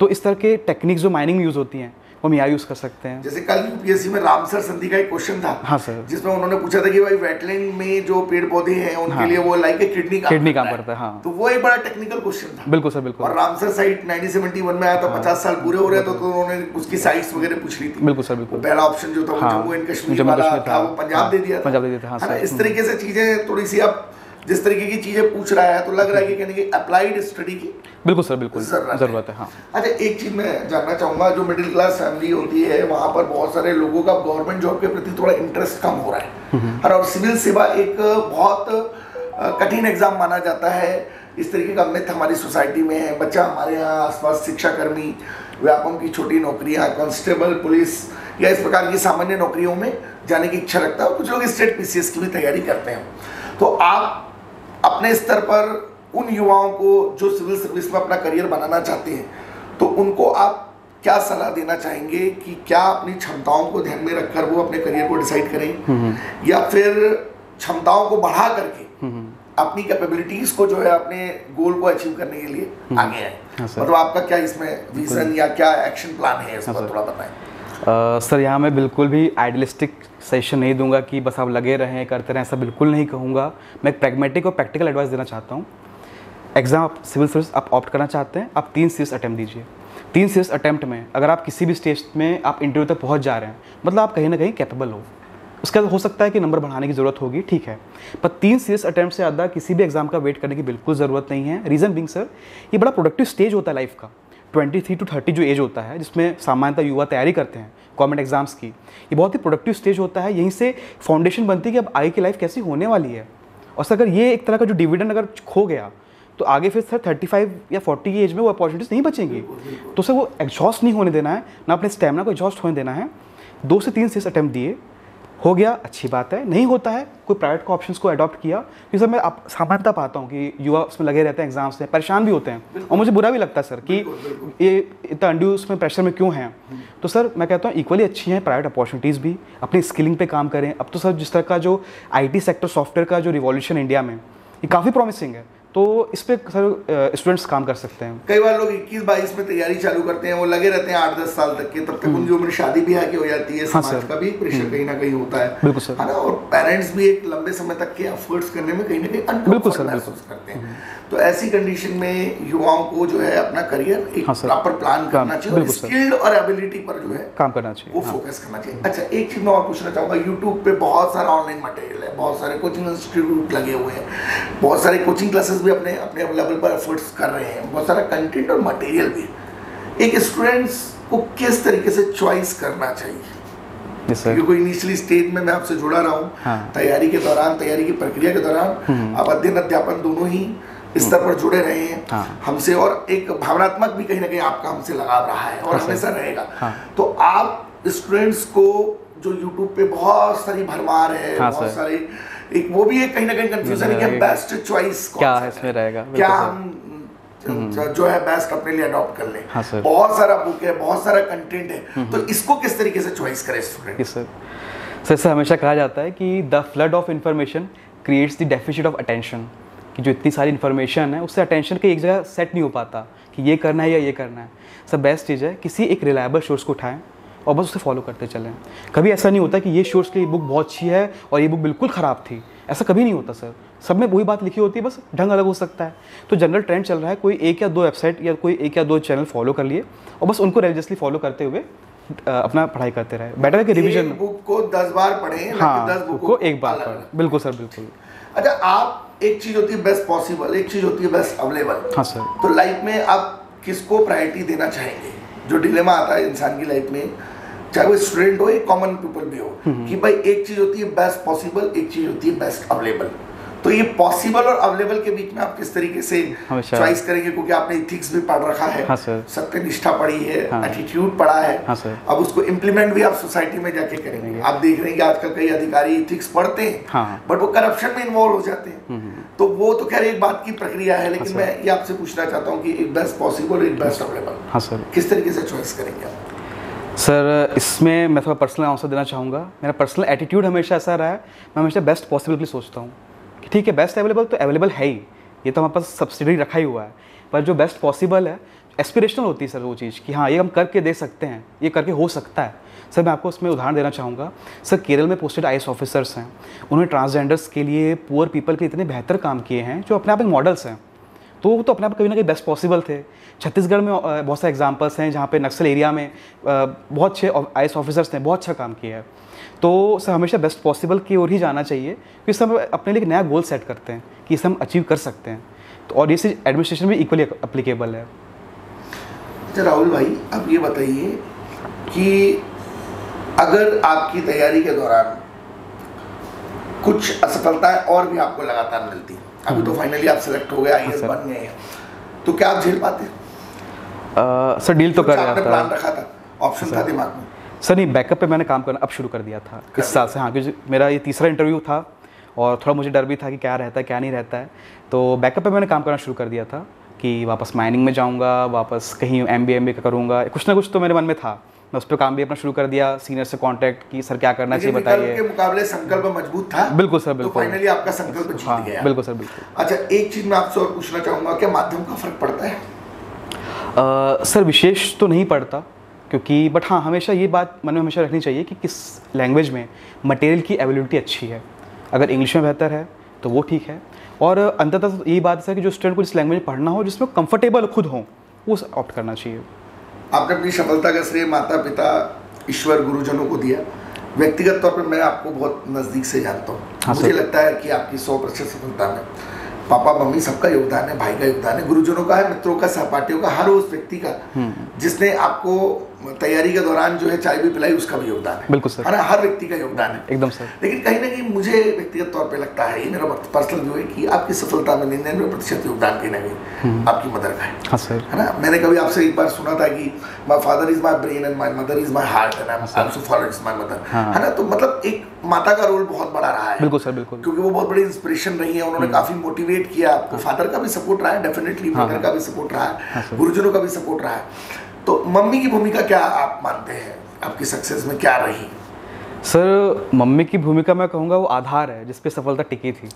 तो इस तरह के टेक्निक्स जो माइनिंग में यूज़ होती हैं वो हम यहाँ यूज़ कर सकते हैं। जैसे कल यूपीएससी में रामसर संधि का एक क्वेश्चन था। हाँ सर। जिसमें उन्होंने पूछा था कि भाई वेटलैंड में जो पेड़ पौधे हैं उनके लिए वो लाइक ए किडनी काम करता है। हाँ, तो वो एक बड़ा टेक्निकल क्वेश्चन था। बिल्कुल सर, बिल्कुल। और रामसर साइट 1971 में आया था, 50 साल पूरे हो रहे तो उन्होंने उसकी साइट्स वगैरह पूछ ली थी। बिल्कुल सर, बिल्कुल। पहला ऑप्शन जो था वो जम्मू एंड कश्मीर वाला था, वो पंजाब दे दिया था। पंजाब दे दिया था। हाँ सर। इस तरीके से चीजें थोड़ी सी आप जिस तरीके की चीज़ें पूछ रहा है तो लग रहा है कि कहने की अप्लाइड स्टडी की बिल्कुल सर, बिल्कुल ज़रूरत है। हाँ, अच्छा, एक चीज़ मैं जानना चाहूँगा, जो मिडिल क्लास फैमिली होती है वहाँ पर बहुत सारे लोगों का गवर्नमेंट जॉब के प्रति थोड़ा इंटरेस्ट कम हो रहा है, और सिविल सेवा एक बहुत कठिन एग्जाम माना जाता है, इस तरीके का मिथ हमारी सोसाइटी में है। बच्चा हमारे यहाँ आसपास शिक्षाकर्मी, व्यापम की छोटी नौकरियाँ, कांस्टेबल, पुलिस या इस प्रकार की सामान्य नौकरियों में जाने की इच्छा रखता है, और कुछ लोग स्टेट पीसीएस की भी तैयारी करते हैं। तो आप अपने स्तर पर उन युवाओं को जो सिविल सर्विस में अपना करियर बनाना चाहते हैं, तो उनको आप क्या सलाह देना चाहेंगे कि क्या अपनी क्षमताओं को ध्यान में रखकर वो अपने करियर को डिसाइड करें, या फिर क्षमताओं को बढ़ा करके अपनी कैपेबिलिटीज को जो है अपने गोल को अचीव करने के लिए आगे आए? मतलब आपका क्या इसमें विजन या क्या एक्शन प्लान है, इस पर थोड़ा बताएं। सर, यहाँ मैं बिल्कुल भी आइडियलिस्टिक सजेशन नहीं दूंगा कि बस आप लगे रहें करते रहें, ऐसा बिल्कुल नहीं कहूँगा। मैं एक प्रैग्मेटिक और प्रैक्टिकल एडवाइस देना चाहता हूँ। एग्ज़ाम आप सिविल सर्विस आप ऑप्ट करना चाहते हैं, आप 3 सीरीज अटैम्प्ट दीजिए। 3 सीरीज अटैम्प्ट में अगर आप किसी भी स्टेज में आप इंटरव्यू तक पहुँच जा रहे हैं, मतलब आप कहीं ना कहीं कैपेबल हो। उसके बाद हो सकता है कि नंबर बढ़ाने की ज़रूरत होगी, ठीक है, पर 3 सीरीज अटैम्प्ट से ज़्यादा किसी भी एग्जाम का वेट करने की बिल्कुल ज़रूरत नहीं है। रीज़न बिंग सर, ये बड़ा प्रोडक्टिव स्टेज होता है लाइफ का। 23 to 30 जो एज होता है, जिसमें सामान्यतः युवा तैयारी करते हैं गवर्नमेंट एग्जाम्स की, ये बहुत ही प्रोडक्टिव स्टेज होता है। यहीं से फाउंडेशन बनती है कि अब आगे की लाइफ कैसी होने वाली है। और सर, अगर ये एक तरह का जो डिविडेंड अगर खो गया, तो आगे फिर सर 35 या 40 की एज में वो अपॉर्चुनिटीज़ नहीं बचेंगी। तो सर वो एग्जॉस्ट नहीं होने देना है, ना अपने स्टैमिना को एग्जॉस्ट होने देना है। 2 से 3 सीरीज अटैम्प्ट दिए, हो गया अच्छी बात है, नहीं होता है कोई प्राइवेट का ऑप्शंस को अडॉप्ट किया। क्योंकि सर मैं आप सामान्यतः पाता हूँ कि युवा उसमें लगे रहते हैं, एग्जाम्स से परेशान भी होते हैं, और मुझे बुरा भी लगता है सर कि ये इतना अंड्यू उसमें प्रेशर में क्यों हैं। तो सर मैं कहता हूँ इक्वली अच्छी हैं प्राइवेट अपॉर्चुनिटीज़ भी, अपनी स्किलिंग पे काम करें। अब तो सर जिस तरह का जो IT सेक्टर, सॉफ्टवेयर का जो रिवॉल्यूशन इंडिया में, ये काफ़ी प्रॉमिसिंग है। तो इस पर सर स्टूडेंट्स काम कर सकते हैं। कई बार लोग 21-22 में तैयारी चालू करते हैं, वो लगे रहते हैं 8-10 साल तक के, तब तक उनकी उम्र शादी ब्याह की हो जाती है। समाज का भी प्रेशर कहीं ना कहीं होता है, बिल्कुल सर, है ना, और पेरेंट्स भी एक लंबे समय तक के एफर्ट्स करने में कहीं ना कहीं अनकंफर्टेबल महसूस करते हैं। तो ऐसी कंडीशन में युवाओं को जो है अपना करियर एक प्रॉपर प्लान करना चाहिए, और स्किल्ड और एबिलिटी पर जो है काम करना चाहिए, वो फोकस करना चाहिए। अच्छा, एक चीज मैं और पूछना चाहूँगा, यूट्यूब पे बहुत सारा ऑनलाइन मटेरियल है, बहुत सारे कोचिंग इंस्टीट्यूट लगे हुए हैं, बहुत सारे कोचिंग क्लासेस भी अपने लेवल पर एफर्ट्स कर रहे हैं, बहुत सारा कंटेंट और मटेरियल भी। एक स्टूडेंट्स को किस तरीके से चॉइस करना चाहिए? क्योंकि कोई इनिशियली स्टेज में मैं आपसे जुड़ा रहा हूँ, तैयारी के दौरान, तैयारी की प्रक्रिया के दौरान आप अध्ययन अध्यापन दोनों ही स्तर पर जुड़े रहे हैं हमसे, और एक भावनात्मक भी कहीं ना कहीं आपका हमसे लगाव रहा है और हमेशा रहेगा। तो आप स्टूडेंट्स को जो यूट्यूब पे बहुत सारी भरमार है, बहुत सारे, एक वो भी एक कहीं ना कहीं कंफ्यूजन है कि बेस्ट चॉइस क्या है इसमें रहेगा, क्या हम जो है बेस्ट अपने लिए अडॉप्ट कर लें। बहुत सारा बुक है, बहुत सारा कंटेंट है, तो इसको किस तरीके से चॉइस करें स्टूडेंट? सर हमेशा कहा जाता है कि the flood of information creates the deficit of attention, कि जो इतनी सारी इन्फॉर्मेशन है उससे अटेंशन के एक जगह सेट नहीं हो पाता कि ये करना है या ये करना है। सर बेस्ट चीज़ है किसी एक रिलायबल सोर्स को उठाएं और बस उसे फॉलो करते चलें। कभी ऐसा नहीं होता कि ये सोर्स की बुक बहुत अच्छी है और ये बुक बिल्कुल ख़राब थी, ऐसा कभी नहीं होता सर। सब में वही बात लिखी होती है, बस ढंग अलग हो सकता है। तो जनरल ट्रेंड चल रहा है, कोई 1 या 2 वेबसाइट या कोई 1 या 2 चैनल फॉलो कर लिए और बस उनको रिलीजियसली फॉलो करते हुए अपना पढ़ाई करते रहे। बेटर है कि रिवीजन बुक को 10 बार पढ़ें, 10 बुक को एक बार पढ़ें। बिल्कुल सर, बिल्कुल। अच्छा, आप एक चीज़ होती है बेस्ट पॉसिबल, एक चीज़ होती है बेस्ट अवेलेबल। हाँ सर। तो लाइफ में आप किसको प्रायोरिटी देना चाहेंगे? जो डिलेमा आता है इंसान की लाइफ में, चाहे वो स्टूडेंट हो या कॉमन पीपल भी हो, कि भाई एक चीज़ होती है बेस्ट पॉसिबल, एक चीज़ होती है बेस्ट अवेलेबल। तो ये पॉसिबल और अवेलेबल के बीच में आप किस तरीके से चॉइस करेंगे? क्योंकि आपने इथिक्स भी पढ़ रखा है, सत्यनिष्ठा पढ़ी है, एटीट्यूड पढ़ा है, अब उसको इम्प्लीमेंट भी आप सोसाइटी में जाके करेंगे। आप देख रहे हैं कि आजकल कई अधिकारी इथिक्स पढ़ते हैं, बट वो करप्शन में इन्वॉल्व हो जाते हैं। तो वो तो खैर एक बात की प्रक्रिया है, लेकिन मैं ये आपसे पूछना चाहता हूँ कि एक बेस्ट पॉसिबल, एक बेस्ट अवेलेबल, किस तरीके से चॉइस करेंगे आप? सर इसमें मैं थोड़ा पर्सनल आंसर देना चाहूँगा। मेरा पर्सनल एटीट्यूड हमेशा ऐसा रहा है, मैं हमेशा बेस्ट पॉसिबल के लिए सोचता हूँ कि ठीक है बेस्ट अवेलेबल तो अवेलेबल है ही, ये तो हमारे पास सब्सिडी रखा ही हुआ है, पर जो बेस्ट पॉसिबल है एस्पिरेशनल होती है सर वो चीज़ कि हाँ ये हम करके दे सकते हैं, ये करके हो सकता है। सर मैं आपको उसमें उदाहरण देना चाहूँगा। सर केरल में पोस्टेड IAS ऑफिसर्स हैं, उन्होंने ट्रांसजेंडर्स के लिए, पुअर पीपल के इतने बेहतर काम किए हैं जो अपने आप में मॉडल्स हैं। तो वो तो अपने आप कहीं ना कहीं बेस्ट पॉसिबल थे। छत्तीसगढ़ में बहुत सारे एग्जांपल्स हैं जहाँ पे नक्सल एरिया में बहुत अच्छे IAS ऑफिसर्स ने बहुत अच्छा काम किया है। तो सर हमेशा बेस्ट पॉसिबल की ओर ही जाना चाहिए, क्योंकि सब अपने लिए एक नया गोल सेट करते हैं कि इसे हम अचीव कर सकते हैं। तो और ये चीज़ एडमिनिस्ट्रेशन में इक्वली अप्लीकेबल है। अच्छा राहुल भाई, अब ये बताइए कि अगर आपकी तैयारी के दौरान कुछ असफलताएं और भी आपको लगातार मिलती, अभी तो फाइनली आप सिलेक्ट हो गए, IAS बन गए हैं, तो क्या आप झेल पाते? सर डील तो कर रहा था, प्लान रखा था, ऑप्शन था दिमाग में? सर नहीं, बैकअप पे मैंने काम करना अब शुरू कर दिया था इस साल से। हाँ, क्योंकि मेरा ये तीसरा इंटरव्यू था और थोड़ा मुझे डर भी था कि क्या रहता है क्या नहीं रहता है। तो बैकअप पे मैंने काम करना शुरू कर दिया था कि वापस माइनिंग में जाऊँगा, वापस कहीं MBA करूँगा, कुछ ना कुछ तो मेरे मन में था। मैं उस पर काम भी अपना शुरू कर दिया, सीनियर से कांटेक्ट की, सर क्या करना चाहिए बताइए। के मुकाबले संकल्प मजबूत था। बिल्कुल सर, बिल्कुल। तो फाइनली आपका संकल्प जीत गया। बिल्कुल सर, बिल्कुल। अच्छा, एक चीज़ मैं आपसे और पूछना चाहूँगा, क्या माध्यम का फर्क पड़ता है? सर विशेष तो नहीं पड़ता, क्योंकि बट हाँ, हमेशा ये बात मन में हमेशा रखनी चाहिए कि किस लैंग्वेज में मटेरियल की अवेलेबिलिटी अच्छी है। अगर इंग्लिश में बेहतर है तो वो ठीक है, और अंततः यही बात है कि जो स्टूडेंट को जिस लैंग्वेज में पढ़ना हो, जिसमें कंफर्टेबल खुद हो, वो ऑप्ट करना चाहिए। आपने अपनी सफलता का श्रेय माता पिता, ईश्वर, गुरुजनों को दिया। व्यक्तिगत तौर पर मैं आपको बहुत नज़दीक से जानता हूँ। हाँ, मुझे लगता है कि आपकी 100% सफलता में पापा मम्मी सबका योगदान है, भाई का योगदान है, गुरुजनों का है, मित्रों का, सहपाठियों का, हर उस व्यक्ति का जिसने आपको तैयारी के दौरान जो है चाय भी पिलाई, उसका भी योगदान है। बिल्कुल सर, है ना, हर व्यक्ति का योगदान है एकदम सर। लेकिन कहीं ना कहीं मुझे व्यक्तिगत तौर पे लगता है, ये मेरा पर्सनल व्यू है, कि आपकी सफलता में 99% योगदान कहीं ना कहीं आपकी मदर का है। हाँ सर। है ना, मैंने कभी आपसे एक बार सुना था कि my father is my brain and my mother is my heart and I am also for is my mother. है ना, तो मतलब एक माता का रोल बहुत बड़ा रहा है। बिल्कुल सर, बिल्कुल। क्योंकि वो बहुत बड़ी इंस्पिरेशन रही है, उन्होंने काफी मोटिवेट किया आपको। फादर का भी सपोर्ट रहा है डेफिनेटली, मदर का भी सपोर्ट रहा है, गुरुजनों का भी सपोर्ट रहा है। तो मम्मी की भूमिका क्या आप मानते हैं आपकी सक्सेस में क्या रही? सर मम्मी की भूमिका मैं कहूँगा वो आधार है जिस पे सफलता टिकी थी,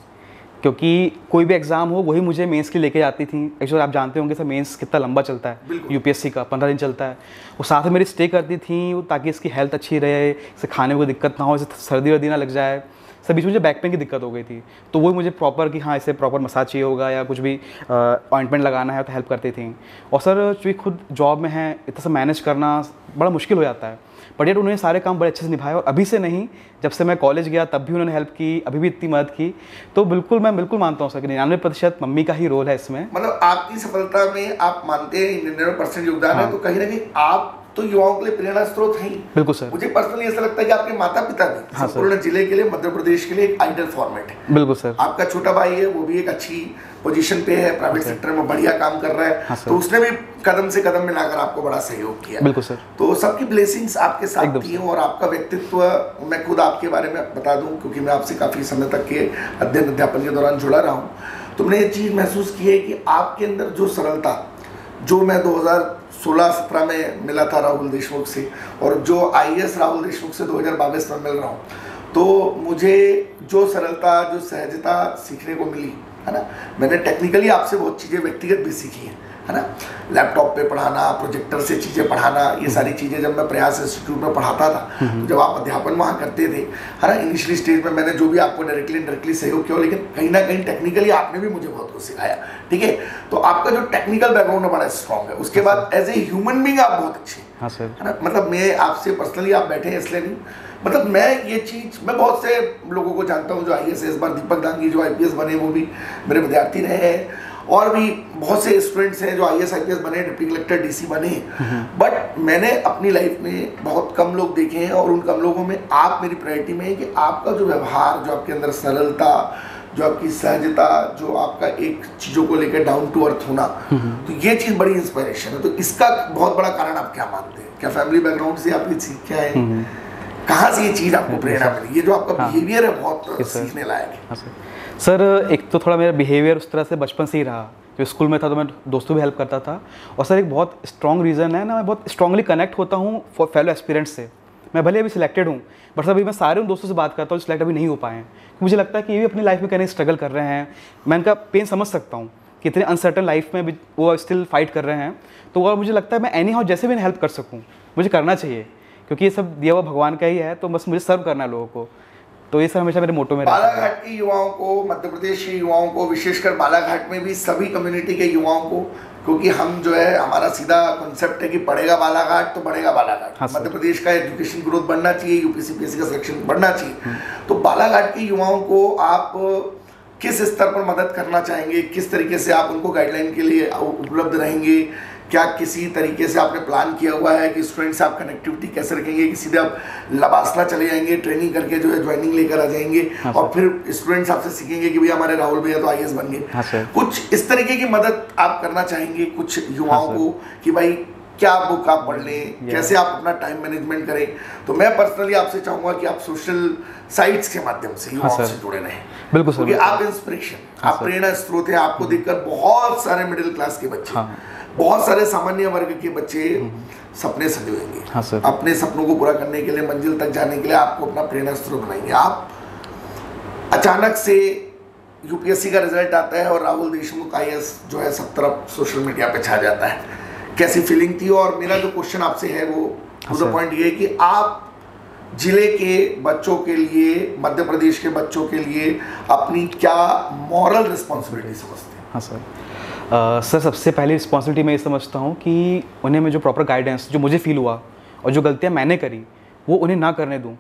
क्योंकि कोई भी एग्ज़ाम हो वही मुझे मेंस के लेके जाती थी। एक्चुअली आप जानते होंगे सर मेंस कितना लंबा चलता है, UPSC का 15 दिन चलता है। वो साथ में मेरी स्टे करती थी ताकि इसकी हेल्थ अच्छी रहे, इसे खाने में कोई दिक्कत ना हो, इसे सर्दी वर्दी ना लग जाए। सर बीच में मुझे बैक पेन की दिक्कत हो गई थी, तो वो मुझे प्रॉपर कि हाँ इसे प्रॉपर मसाज चाहिए होगा या कुछ भी ऑइंटमेंट लगाना है तो हेल्प करती थी। और सर चूँकि खुद जॉब में है, इतना सा मैनेज करना बड़ा मुश्किल हो जाता है, बट येट उन्होंने सारे काम बड़े अच्छे से निभाए। और अभी से नहीं, जब से मैं कॉलेज गया तब भी उन्होंने हेल्प की, अभी भी इतनी मदद की। तो बिल्कुल मैं बिल्कुल मानता हूँ सर कि 99% मम्मी का ही रोल है इसमें। मतलब आपकी सफलता में आप मानते हैं 99% योगदान है, तो कहीं ना कहीं आप तो युवाओं के लिए प्रेरणा स्रोत है ही। बिल्कुल सर। मुझे पर्सनली ऐसा लगता है कि आपके माता पिता भी संपूर्ण जिले के लिए, मध्य प्रदेश के लिए एक आइडल फॉर्मेट है। बिल्कुल सर। आपका छोटा भाई है, वो भी एक अच्छी पोजीशन पे है, प्राइवेट सेक्टर में बढ़िया काम कर रहा है, तो उसने भी कदम से कदम मिलाकर आपको बड़ा सहयोग किया। बिल्कुल सर। तो सबकी ब्लेसिंग्स आपके साथ थी। और आपका व्यक्तित्व, मैं खुद आपके बारे में बता दूं, क्योंकि मैं आपसे काफी समय तक के अध्ययन अध्यापन के दौरान जुड़ा रहा हूँ, तो मैंने ये चीज महसूस की है कि आपके अंदर जो सरलता, जो मैं 2016-17 में मिला था राहुल देशमुख से, और जो IAS राहुल देशमुख से 2022 में मिल रहा हूँ, तो मुझे जो सरलता, जो सहजता सीखने को मिली है ना, मैंने टेक्निकली आपसे बहुत चीज़ें व्यक्तिगत भी सीखी हैं, है ना। लैपटॉप पे पढ़ाना, प्रोजेक्टर से चीज़ें पढ़ाना, ये सारी चीज़ें जब मैं प्रयास इंस्टीट्यूट में पढ़ाता था, तो जब आप अध्यापन वहाँ करते थे, है ना, इनिशियली स्टेज में मैंने जो भी आपको डायरेक्टली सहयोग किया, लेकिन कहीं ना कहीं टेक्निकली आपने भी मुझे बहुत कुछ सिखाया। ठीक है, तो आपका जो टेक्निकल बैकग्राउंड है बड़ा स्ट्रॉन्ग है। उसके बाद एज ए ह्यूमन बीइंग आप बहुत अच्छे, हाँ सर, है ना। मतलब मैं आपसे पर्सनली, आप बैठे हैं इसलिए नहीं, मतलब मैं ये चीज़, मैं बहुत से लोगों को जानता हूँ जो IAS, इस बार दीपक दांगी जो IPS बने वो भी मेरे विद्यार्थी रहे हैं, और भी बहुत से स्टूडेंट्स हैं जो IAS IPS बने, डिप्टी कलेक्टर DC बने, बट मैंने अपनी लाइफ में बहुत कम लोग देखे हैं, और उन कम लोगों में आप मेरी प्रायोरिटी में है कि आपका जो व्यवहार, जो आपके अंदर सरलता, जो आपकी सहजता, जो आपका एक चीज़ों को लेकर डाउन टू अर्थ होना, तो ये चीज़ बड़ी इंस्पिरेशन है। तो इसका बहुत बड़ा कारण आप क्या मानते हैं? क्या फैमिली बैकग्राउंड से आपकी सीख क्या है? कहाँ से ये चीज़ आपको प्रेरणा मिली? ये जो आपका बिहेवियर है बहुत सीखने लायक है। सर एक तो थोड़ा मेरा बिहेवियर उस तरह से बचपन से ही रहा, जो स्कूल में था तो मैं दोस्तों भी हेल्प करता था, और सर एक बहुत स्ट्रॉन्ग रीज़न है ना, मैं बहुत स्ट्रांगली कनेक्ट होता हूँ फेलो एस्पिरेंट्स से। मैं भले अभी सिलेक्टेड हूँ, बट अभी मैं सारे उन दोस्तों से बात करता हूँ जो सिलेक्ट अभी नहीं हो पाए हैं। मुझे लगता है कि ये भी अपनी लाइफ में कहीं स्ट्रगल कर रहे हैं, मैं इनका पेन समझ सकता हूँ कि इतने अनसर्टन लाइफ में भी वो स्टिल फाइट कर रहे हैं। तो और मुझे लगता है मैं एनी हाउ जैसे भी हेल्प कर सकूँ मुझे करना चाहिए, क्योंकि ये सब दिया हुआ भगवान का ही है, तो बस मुझे सर्व करना है लोगों को। तो ये सर हमेशा मेरे मोटो में रहता है। बालाघाट के युवाओं को, मध्य प्रदेश के युवाओं को, विशेषकर बालाघाट में भी सभी कम्युनिटी के युवाओं को, क्योंकि हम जो है हमारा सीधा कॉन्सेप्ट है कि पढ़ेगा बालाघाट तो बढ़ेगा बालाघाट। हाँ, मध्य प्रदेश का एजुकेशन ग्रोथ बढ़ना चाहिए, यूपीसीपीएससी का सिलेक्शन बढ़ना चाहिए। तो बालाघाट के युवाओं को आप किस स्तर पर मदद करना चाहेंगे, किस तरीके से आप उनको गाइडलाइन के लिए उपलब्ध रहेंगे? क्या किसी तरीके से आपने प्लान किया हुआ है कि स्टूडेंट से आप कनेक्टिविटी कैसे रखेंगे कि सीधे आप लबासना चले जाएंगे, ट्रेनिंग करके जो है ज्वाइनिंग लेकर आ जाएंगे? हाँ, और फिर स्टूडेंट्स आपसे सीखेंगे कि भैया हमारे राहुल भैया तो आईएएस बन गए। हाँ, कुछ इस तरीके की मदद आप करना चाहेंगे कुछ युवाओं को कि भाई क्या बुक आप पढ़ लें, कैसे आप अपना टाइम मैनेजमेंट करें? तो मैं पर्सनली आपसे चाहूँगा कि आप सोशल साइट्स के माध्यम से युवाओं से जुड़े रहें। बिल्कुल सर, क्योंकि आप इंस्पिरेशन, आप प्रेरणा स्रोत है। आपको देखकर बहुत सारे मिडिल क्लास के बच्चे, बहुत सारे सामान्य वर्ग के बच्चे सपने सजोएंगे। हाँ सर, अपने सपनों को पूरा करने के लिए, मंजिल तक जाने के लिए आपको अपना प्रेरणा स्रोत बनाएंगे। आप अचानक से यूपीएससी का रिजल्ट आता है और राहुल देशमुख आईएएस जो है सब तरफ सोशल मीडिया पे छा जाता है, कैसी फीलिंग थी? और मेरा जो क्वेश्चन आपसे है वो टू द पॉइंट ये है कि आप जिले के बच्चों के लिए, मध्य प्रदेश के बच्चों के लिए अपनी क्या मॉरल रिस्पॉन्सिबिलिटी समझते हैं? हाँ सर, सर सबसे पहली रिस्पॉन्सिबिलिटी मैं ये समझता हूँ कि उन्हें मैं जो प्रॉपर गाइडेंस, जो मुझे फील हुआ और जो गलतियाँ मैंने करी वो उन्हें ना करने दूँ।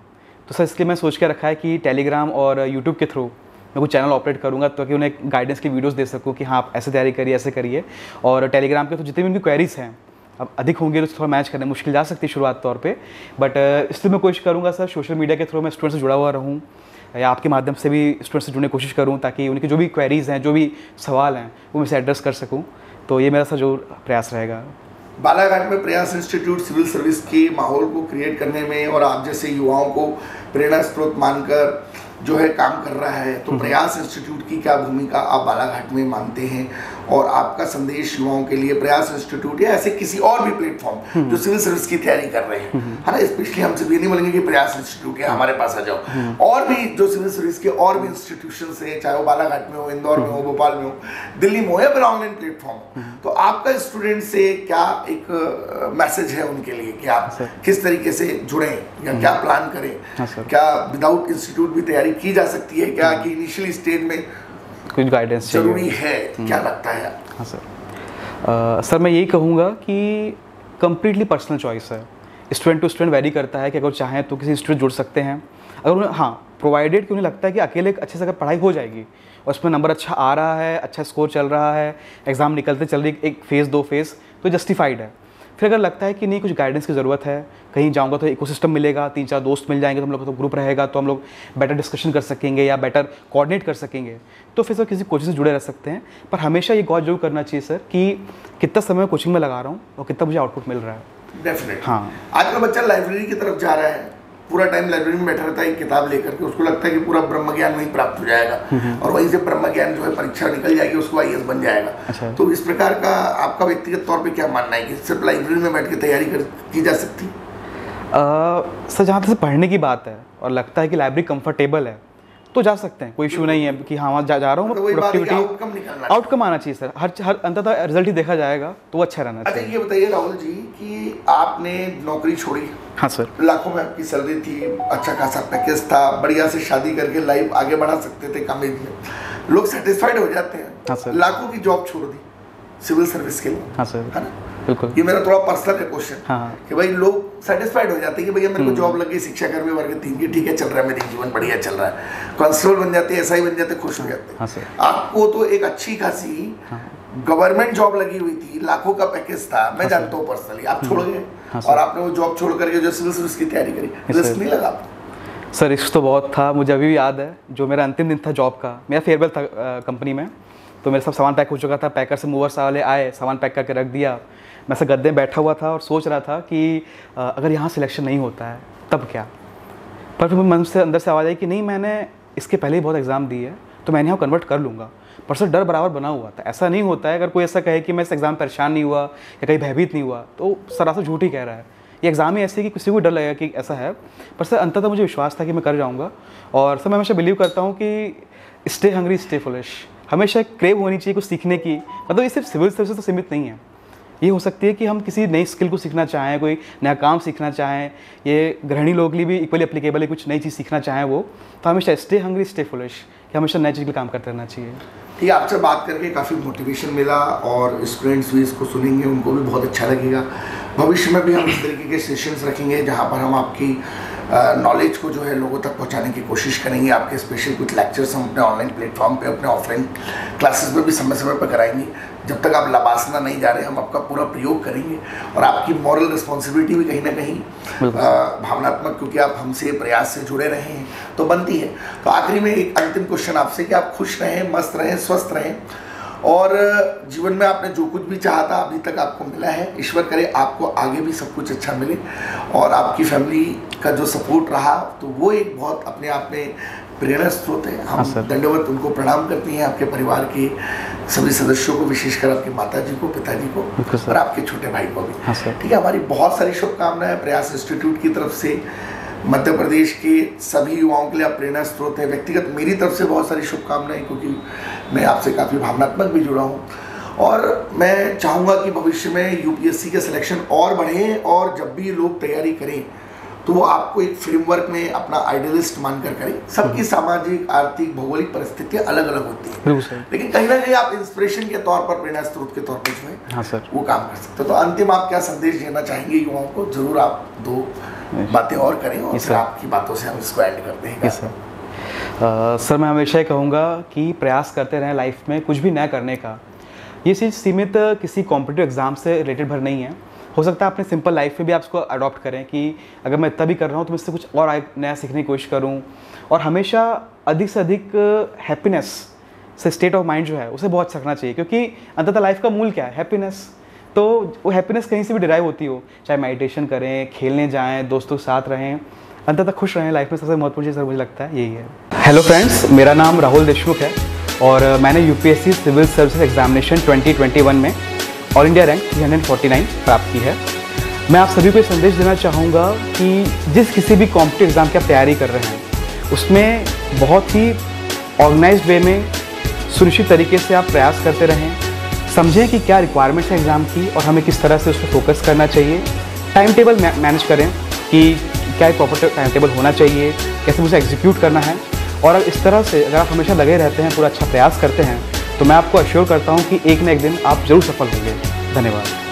तो सर इसलिए मैं सोच के रखा है कि टेलीग्राम और यूट्यूब के थ्रू मैं कुछ चैनल ऑपरेट करूँगा ताकि उन्हें गाइडेंस की वीडियोस दे सकूँ कि हाँ आप ऐसे तैयारी करिए, ऐसे करिए। और टेलीग्राम के तो जितने भी उनकी क्वेरीज हैं, अब अधिक होंगे तो थोड़ा मैच करने मुश्किल जा सकती है शुरुआत तौर पे, बट इसलिए मैं कोशिश करूँगा सर सोशल मीडिया के थ्रू मैं स्टूडेंट से जुड़ा हुआ रहूँ या आपके माध्यम से भी स्टूडेंट से जुड़ने की कोशिश करूँ ताकि उनकी जो भी क्वेरीज़ हैं, जो भी सवाल हैं वो मैं से एड्रेस कर सकूँ। तो ये मेरा सर जो प्रयास रहेगा। बालाघाट में प्रयास इंस्टीट्यूट सिविल सर्विस के माहौल को क्रिएट करने में और आप जैसे युवाओं को प्रेरणा स्रोत मानकर जो है काम कर रहा है, तो प्रयास इंस्टीट्यूट की क्या भूमिका आप बालाघाट में मानते हैं? और आपका संदेश युवाओं के लिए प्रयास इंस्टीट्यूट या ऐसे किसी और भी प्लेटफॉर्म जो सिविल सर्विस की तैयारी कर रहे हैं, है ना, स्पेशली हम सिर्फ ये नहीं बोलेंगे कि प्रयास इंस्टीट्यूट है हमारे पास आ जाओ, और भी जो सिविल सर्विस के और भी इंस्टीट्यूशन है, चाहे वो बालाघाट में हो, इंदौर में हो, भोपाल में हो, दिल्ली में हो या फिर ऑनलाइन प्लेटफॉर्म हो, तो आपका स्टूडेंट से क्या एक मैसेज है उनके लिए कि आप किस तरीके से जुड़ें या क्या प्लान करें? क्या विदाउट इंस्टीट्यूट भी तैयारी की जा सकती है क्या, कि इनिशियली स्टेज में कुछ गाइडेंस जरूरी है? क्या लगता है? हाँ सर, सर मैं यही कहूँगा कि कम्प्लीटली पर्सनल चॉइस है, स्टूडेंट टू स्टूडेंट वेरी करता है कि अगर चाहें तो किसी इंस्टीट्यूट जुड़ सकते हैं अगर उन्हें, हाँ प्रोवाइडेड कि उन्हें लगता है कि अकेले अच्छे से अगर पढ़ाई हो जाएगी और उसमें नंबर अच्छा आ रहा है, अच्छा स्कोर चल रहा है, एग्ज़ाम निकलते चल रही एक फेज़ 2 फेज़ तो जस्टिफाइड है। फिर अगर लगता है कि नहीं कुछ गाइडेंस की ज़रूरत है, कहीं जाऊँगा तो इकोसिस्टम मिलेगा, 3-4 दोस्त मिल जाएंगे तो हम लोग तो ग्रुप रहेगा तो हम लोग बेटर डिस्कशन कर सकेंगे या बेटर कोऑर्डिनेट कर सकेंगे, तो फिर सर किसी कोचिंग से जुड़े रह सकते हैं। पर हमेशा ये गौर जरूर करना चाहिए सर कि कितना समय कोचिंग में लगा रहा हूँ और कितना मुझे आउटपुट मिल रहा है। डेफिनेटली। हाँ, आज का बच्चा लाइब्रेरी की तरफ जा रहा है, पूरा टाइम लाइब्रेरी में बैठा रहता है एक किताब लेकर के, उसको लगता है कि पूरा ब्रह्म ज्ञान वहीं प्राप्त हो जाएगा और वहीं से ब्रह्म ज्ञान जो है परीक्षा निकल जाएगी, उसको आईएएस बन जाएगा। अच्छा। तो इस प्रकार का आपका व्यक्तिगत तौर पे क्या मानना है कि सिर्फ लाइब्रेरी में बैठ के तैयारी की जा सकती? सर जहाँ तक पढ़ने की बात है और लगता है कि लाइब्रेरी कंफर्टेबल है तो जा सकते हैं, कोई इशू नहीं है कि हाँ वहाँ जा रहा हूँ, प्रोडक्टिविटी आउटकम आना चाहिए सर, हर अंततः रिजल्ट ही देखा जाएगा तो वो अच्छा रहना चाहिए। अच्छा ये बताइए राहुल जी कि आपने नौकरी छोड़ी, हाँ सर, लाखों में आपकी सैलरी थी, अच्छा खासा पैकेज था, बढ़िया से शादी करके लाइफ आगे बढ़ा सकते थे कम एज में, लोग सेटिस्फाइड हो जाते हैं। हाँ सर, लाखों की जॉब छोड़ दी सिविल सर्विस के लिए। हाँ सर, है ना, बिल्कुल, ये मेरा थोड़ा पर्सनल है क्वेश्चन। हाँ, कि भाई लोग सेटिस्फाइड हो जाते हैं कि भैया मेरे को जॉब लगी शिक्षा कर्मी वर्ग 3 की, ठीक है चल रहा है, मेरी जीवन बढ़िया चल रहा है, कांस्टेबल बन जाते हैं, एसआई बन जाते, खुश हो जाते हैं। हाँ सर, आपको तो एक अच्छी खासी गवर्नमेंट जॉब लगी हुई थी, लाखों का पैकेज था, मैं जानता हूँ पर्सनली, आप छोड़ गए और आपने वो जॉब छोड़ करके जो सिविल सर्विस की तैयारी करी, रिस्क नहीं लगा आपको? सर रिस्क तो बहुत था, मुझे अभी भी याद है जो मेरा अंतिम दिन था जॉब का, मेरा फेयरवेल था कंपनी में, तो मेरा सब सामान पैक हो चुका था, पैकर से मूवर्स वाले आए, सामान पैक करके रख दिया, मैं ऐसे गद्दे में बैठा हुआ था और सोच रहा था कि अगर यहाँ सिलेक्शन नहीं होता है तब क्या। पर फिर मन से अंदर से आवाज़ आई कि नहीं मैंने इसके पहले ही बहुत एग्ज़ाम दी है तो मैंने यहाँ कन्वर्ट कर लूँगा। पर सर डर बराबर बना हुआ था, ऐसा नहीं होता है, अगर कोई ऐसा कहे कि मैं इस एग्ज़ाम परेशान नहीं हुआ या कहीं भयभीत नहीं हुआ तो सरासर झूठ ही कह रहा है। ये एग्ज़ाम ही ऐसे कि किसी को डर लगेगा कि ऐसा है, पर सर अंततः मुझे विश्वास था कि मैं कर जाऊँगा। और सर मैं हमेशा बिलीव करता हूँ कि स्टे हंग्री स्टे फुलिश, हमेशा क्रेव होनी चाहिए कुछ सीखने की, मतलब ये सिर्फ सिविल सर्विस तो सीमित नहीं है, ये हो सकती है कि हम किसी नई स्किल को सीखना चाहें, कोई नया काम सीखना चाहें, ये गृहिणी लोग के लिए भी इक्वली एप्लीकेबल है, कुछ नई चीज़ सीखना चाहें वो, तो हमेशा स्टे हंग्री स्टे फुलिश, कि हमेशा नई चीज़ के लिए काम करते रहना चाहिए। ठीक है, आपसे बात करके काफ़ी मोटिवेशन मिला और स्टूडेंट्स भी इसको सुनेंगे, उनको भी बहुत अच्छा लगेगा। भविष्य में भी हम इस तरीके के सेशंस रखेंगे जहाँ पर हम आपकी नॉलेज को जो है लोगों तक पहुंचाने की कोशिश करेंगे। आपके स्पेशल कुछ लेक्चर्स हम अपने ऑनलाइन प्लेटफॉर्म पे, अपने ऑफलाइन क्लासेस में भी समय समय पर कराएंगे। जब तक आप लबासना नहीं जा रहे, हम आपका पूरा प्रयोग करेंगे और आपकी मॉरल रिस्पॉन्सिबिलिटी भी कहीं ना कहीं भावनात्मक, क्योंकि आप हमसे प्रयास से जुड़े रहे हैं तो बनती है। तो आखिरी में एक अंतिम क्वेश्चन आपसे कि आप खुश रहें, मस्त रहें, स्वस्थ रहें और जीवन में आपने जो कुछ भी चाहा था अभी तक आपको मिला है। ईश्वर करे आपको आगे भी सब कुछ अच्छा मिले और आपकी फैमिली का जो सपोर्ट रहा तो वो एक बहुत अपने आप में प्रेरणा स्रोत है। हम दंडवत उनको प्रणाम करते हैं, आपके परिवार के सभी सदस्यों को, विशेषकर आपकी माता जी को, पिताजी को और आपके छोटे भाई को भी। ठीक है, हमारी बहुत सारी शुभकामनाएं प्रयास इंस्टीट्यूट की तरफ से। मध्य प्रदेश के सभी युवाओं के लिए आप प्रेरणा स्रोत है। व्यक्तिगत मेरी तरफ से बहुत सारी शुभकामनाएं, क्योंकि मैं आपसे काफ़ी भावनात्मक भी जुड़ा हूँ और मैं चाहूँगा कि भविष्य में यूपीएससी के सिलेक्शन और बढ़ें और जब भी लोग तैयारी करें तो वो आपको एक फ्रेमवर्क में अपना आइडियलिस्ट मानकर करें। सबकी सामाजिक, आर्थिक, भौगोलिक परिस्थितियाँ अलग अलग होती हैं, लेकिन कहीं ना कहीं आप इंस्पिरेशन के तौर पर, प्रेरणा स्रोत के तौर पर जो है वो काम कर सकते हो। तो अंतिम आप क्या संदेश देना चाहेंगे युवाओं को? जरूर आप दो बातें और करें और फिर आपकी बातों से हम इसको एंड करते हैं। सर मैं हमेशा ही कहूँगा कि प्रयास करते रहें लाइफ में कुछ भी नया करने का। ये चीज़ सीमित किसी कॉम्पिटिटिव एग्जाम से रिलेटेड भर नहीं है। हो सकता है अपने सिंपल लाइफ में भी आप इसको अडॉप्ट करें कि अगर मैं इतना भी कर रहा हूँ तो मैं इससे कुछ और नया सीखने की कोशिश करूँ और हमेशा अधिक से अधिक हैप्पीनेस से स्टेट ऑफ माइंड जो है उसे बहुत रखना चाहिए, क्योंकि अंततः लाइफ का मूल क्या है? हैप्पीनेस। तो वो हैप्पीनेस कहीं से भी डिराइव होती हो, चाहे मेडिटेशन करें, खेलने जाएं, दोस्तों के साथ रहें, अंततः खुश रहें। लाइफ में सबसे महत्वपूर्ण चीज़ सर मुझे लगता है यही है। हेलो फ्रेंड्स, मेरा नाम राहुल देशमुख है और मैंने यूपीएससी सिविल सर्विसेज एग्जामिनेशन 2021 में ऑल इंडिया रैंक 349 प्राप्त की है। मैं आप सभी को ये संदेश देना चाहूँगा कि जिस किसी भी कॉम्पिटिटिव एग्ज़ाम की आप तैयारी कर रहे हैं उसमें बहुत ही ऑर्गेनाइज्ड वे में, सुनिश्चित तरीके से आप प्रयास करते रहें। समझें कि क्या रिक्वायरमेंट्स है एग्ज़ाम की और हमें किस तरह से उस पर फोकस करना चाहिए। टाइम टेबल मैनेज करें कि क्या एक प्रॉपर टाइम टेबल होना चाहिए, कैसे उसे एग्जीक्यूट करना है। और इस तरह से अगर आप हमेशा लगे रहते हैं, पूरा अच्छा प्रयास करते हैं, तो मैं आपको अश्योर करता हूँ कि एक न एक दिन आप जरूर सफल होंगे। धन्यवाद।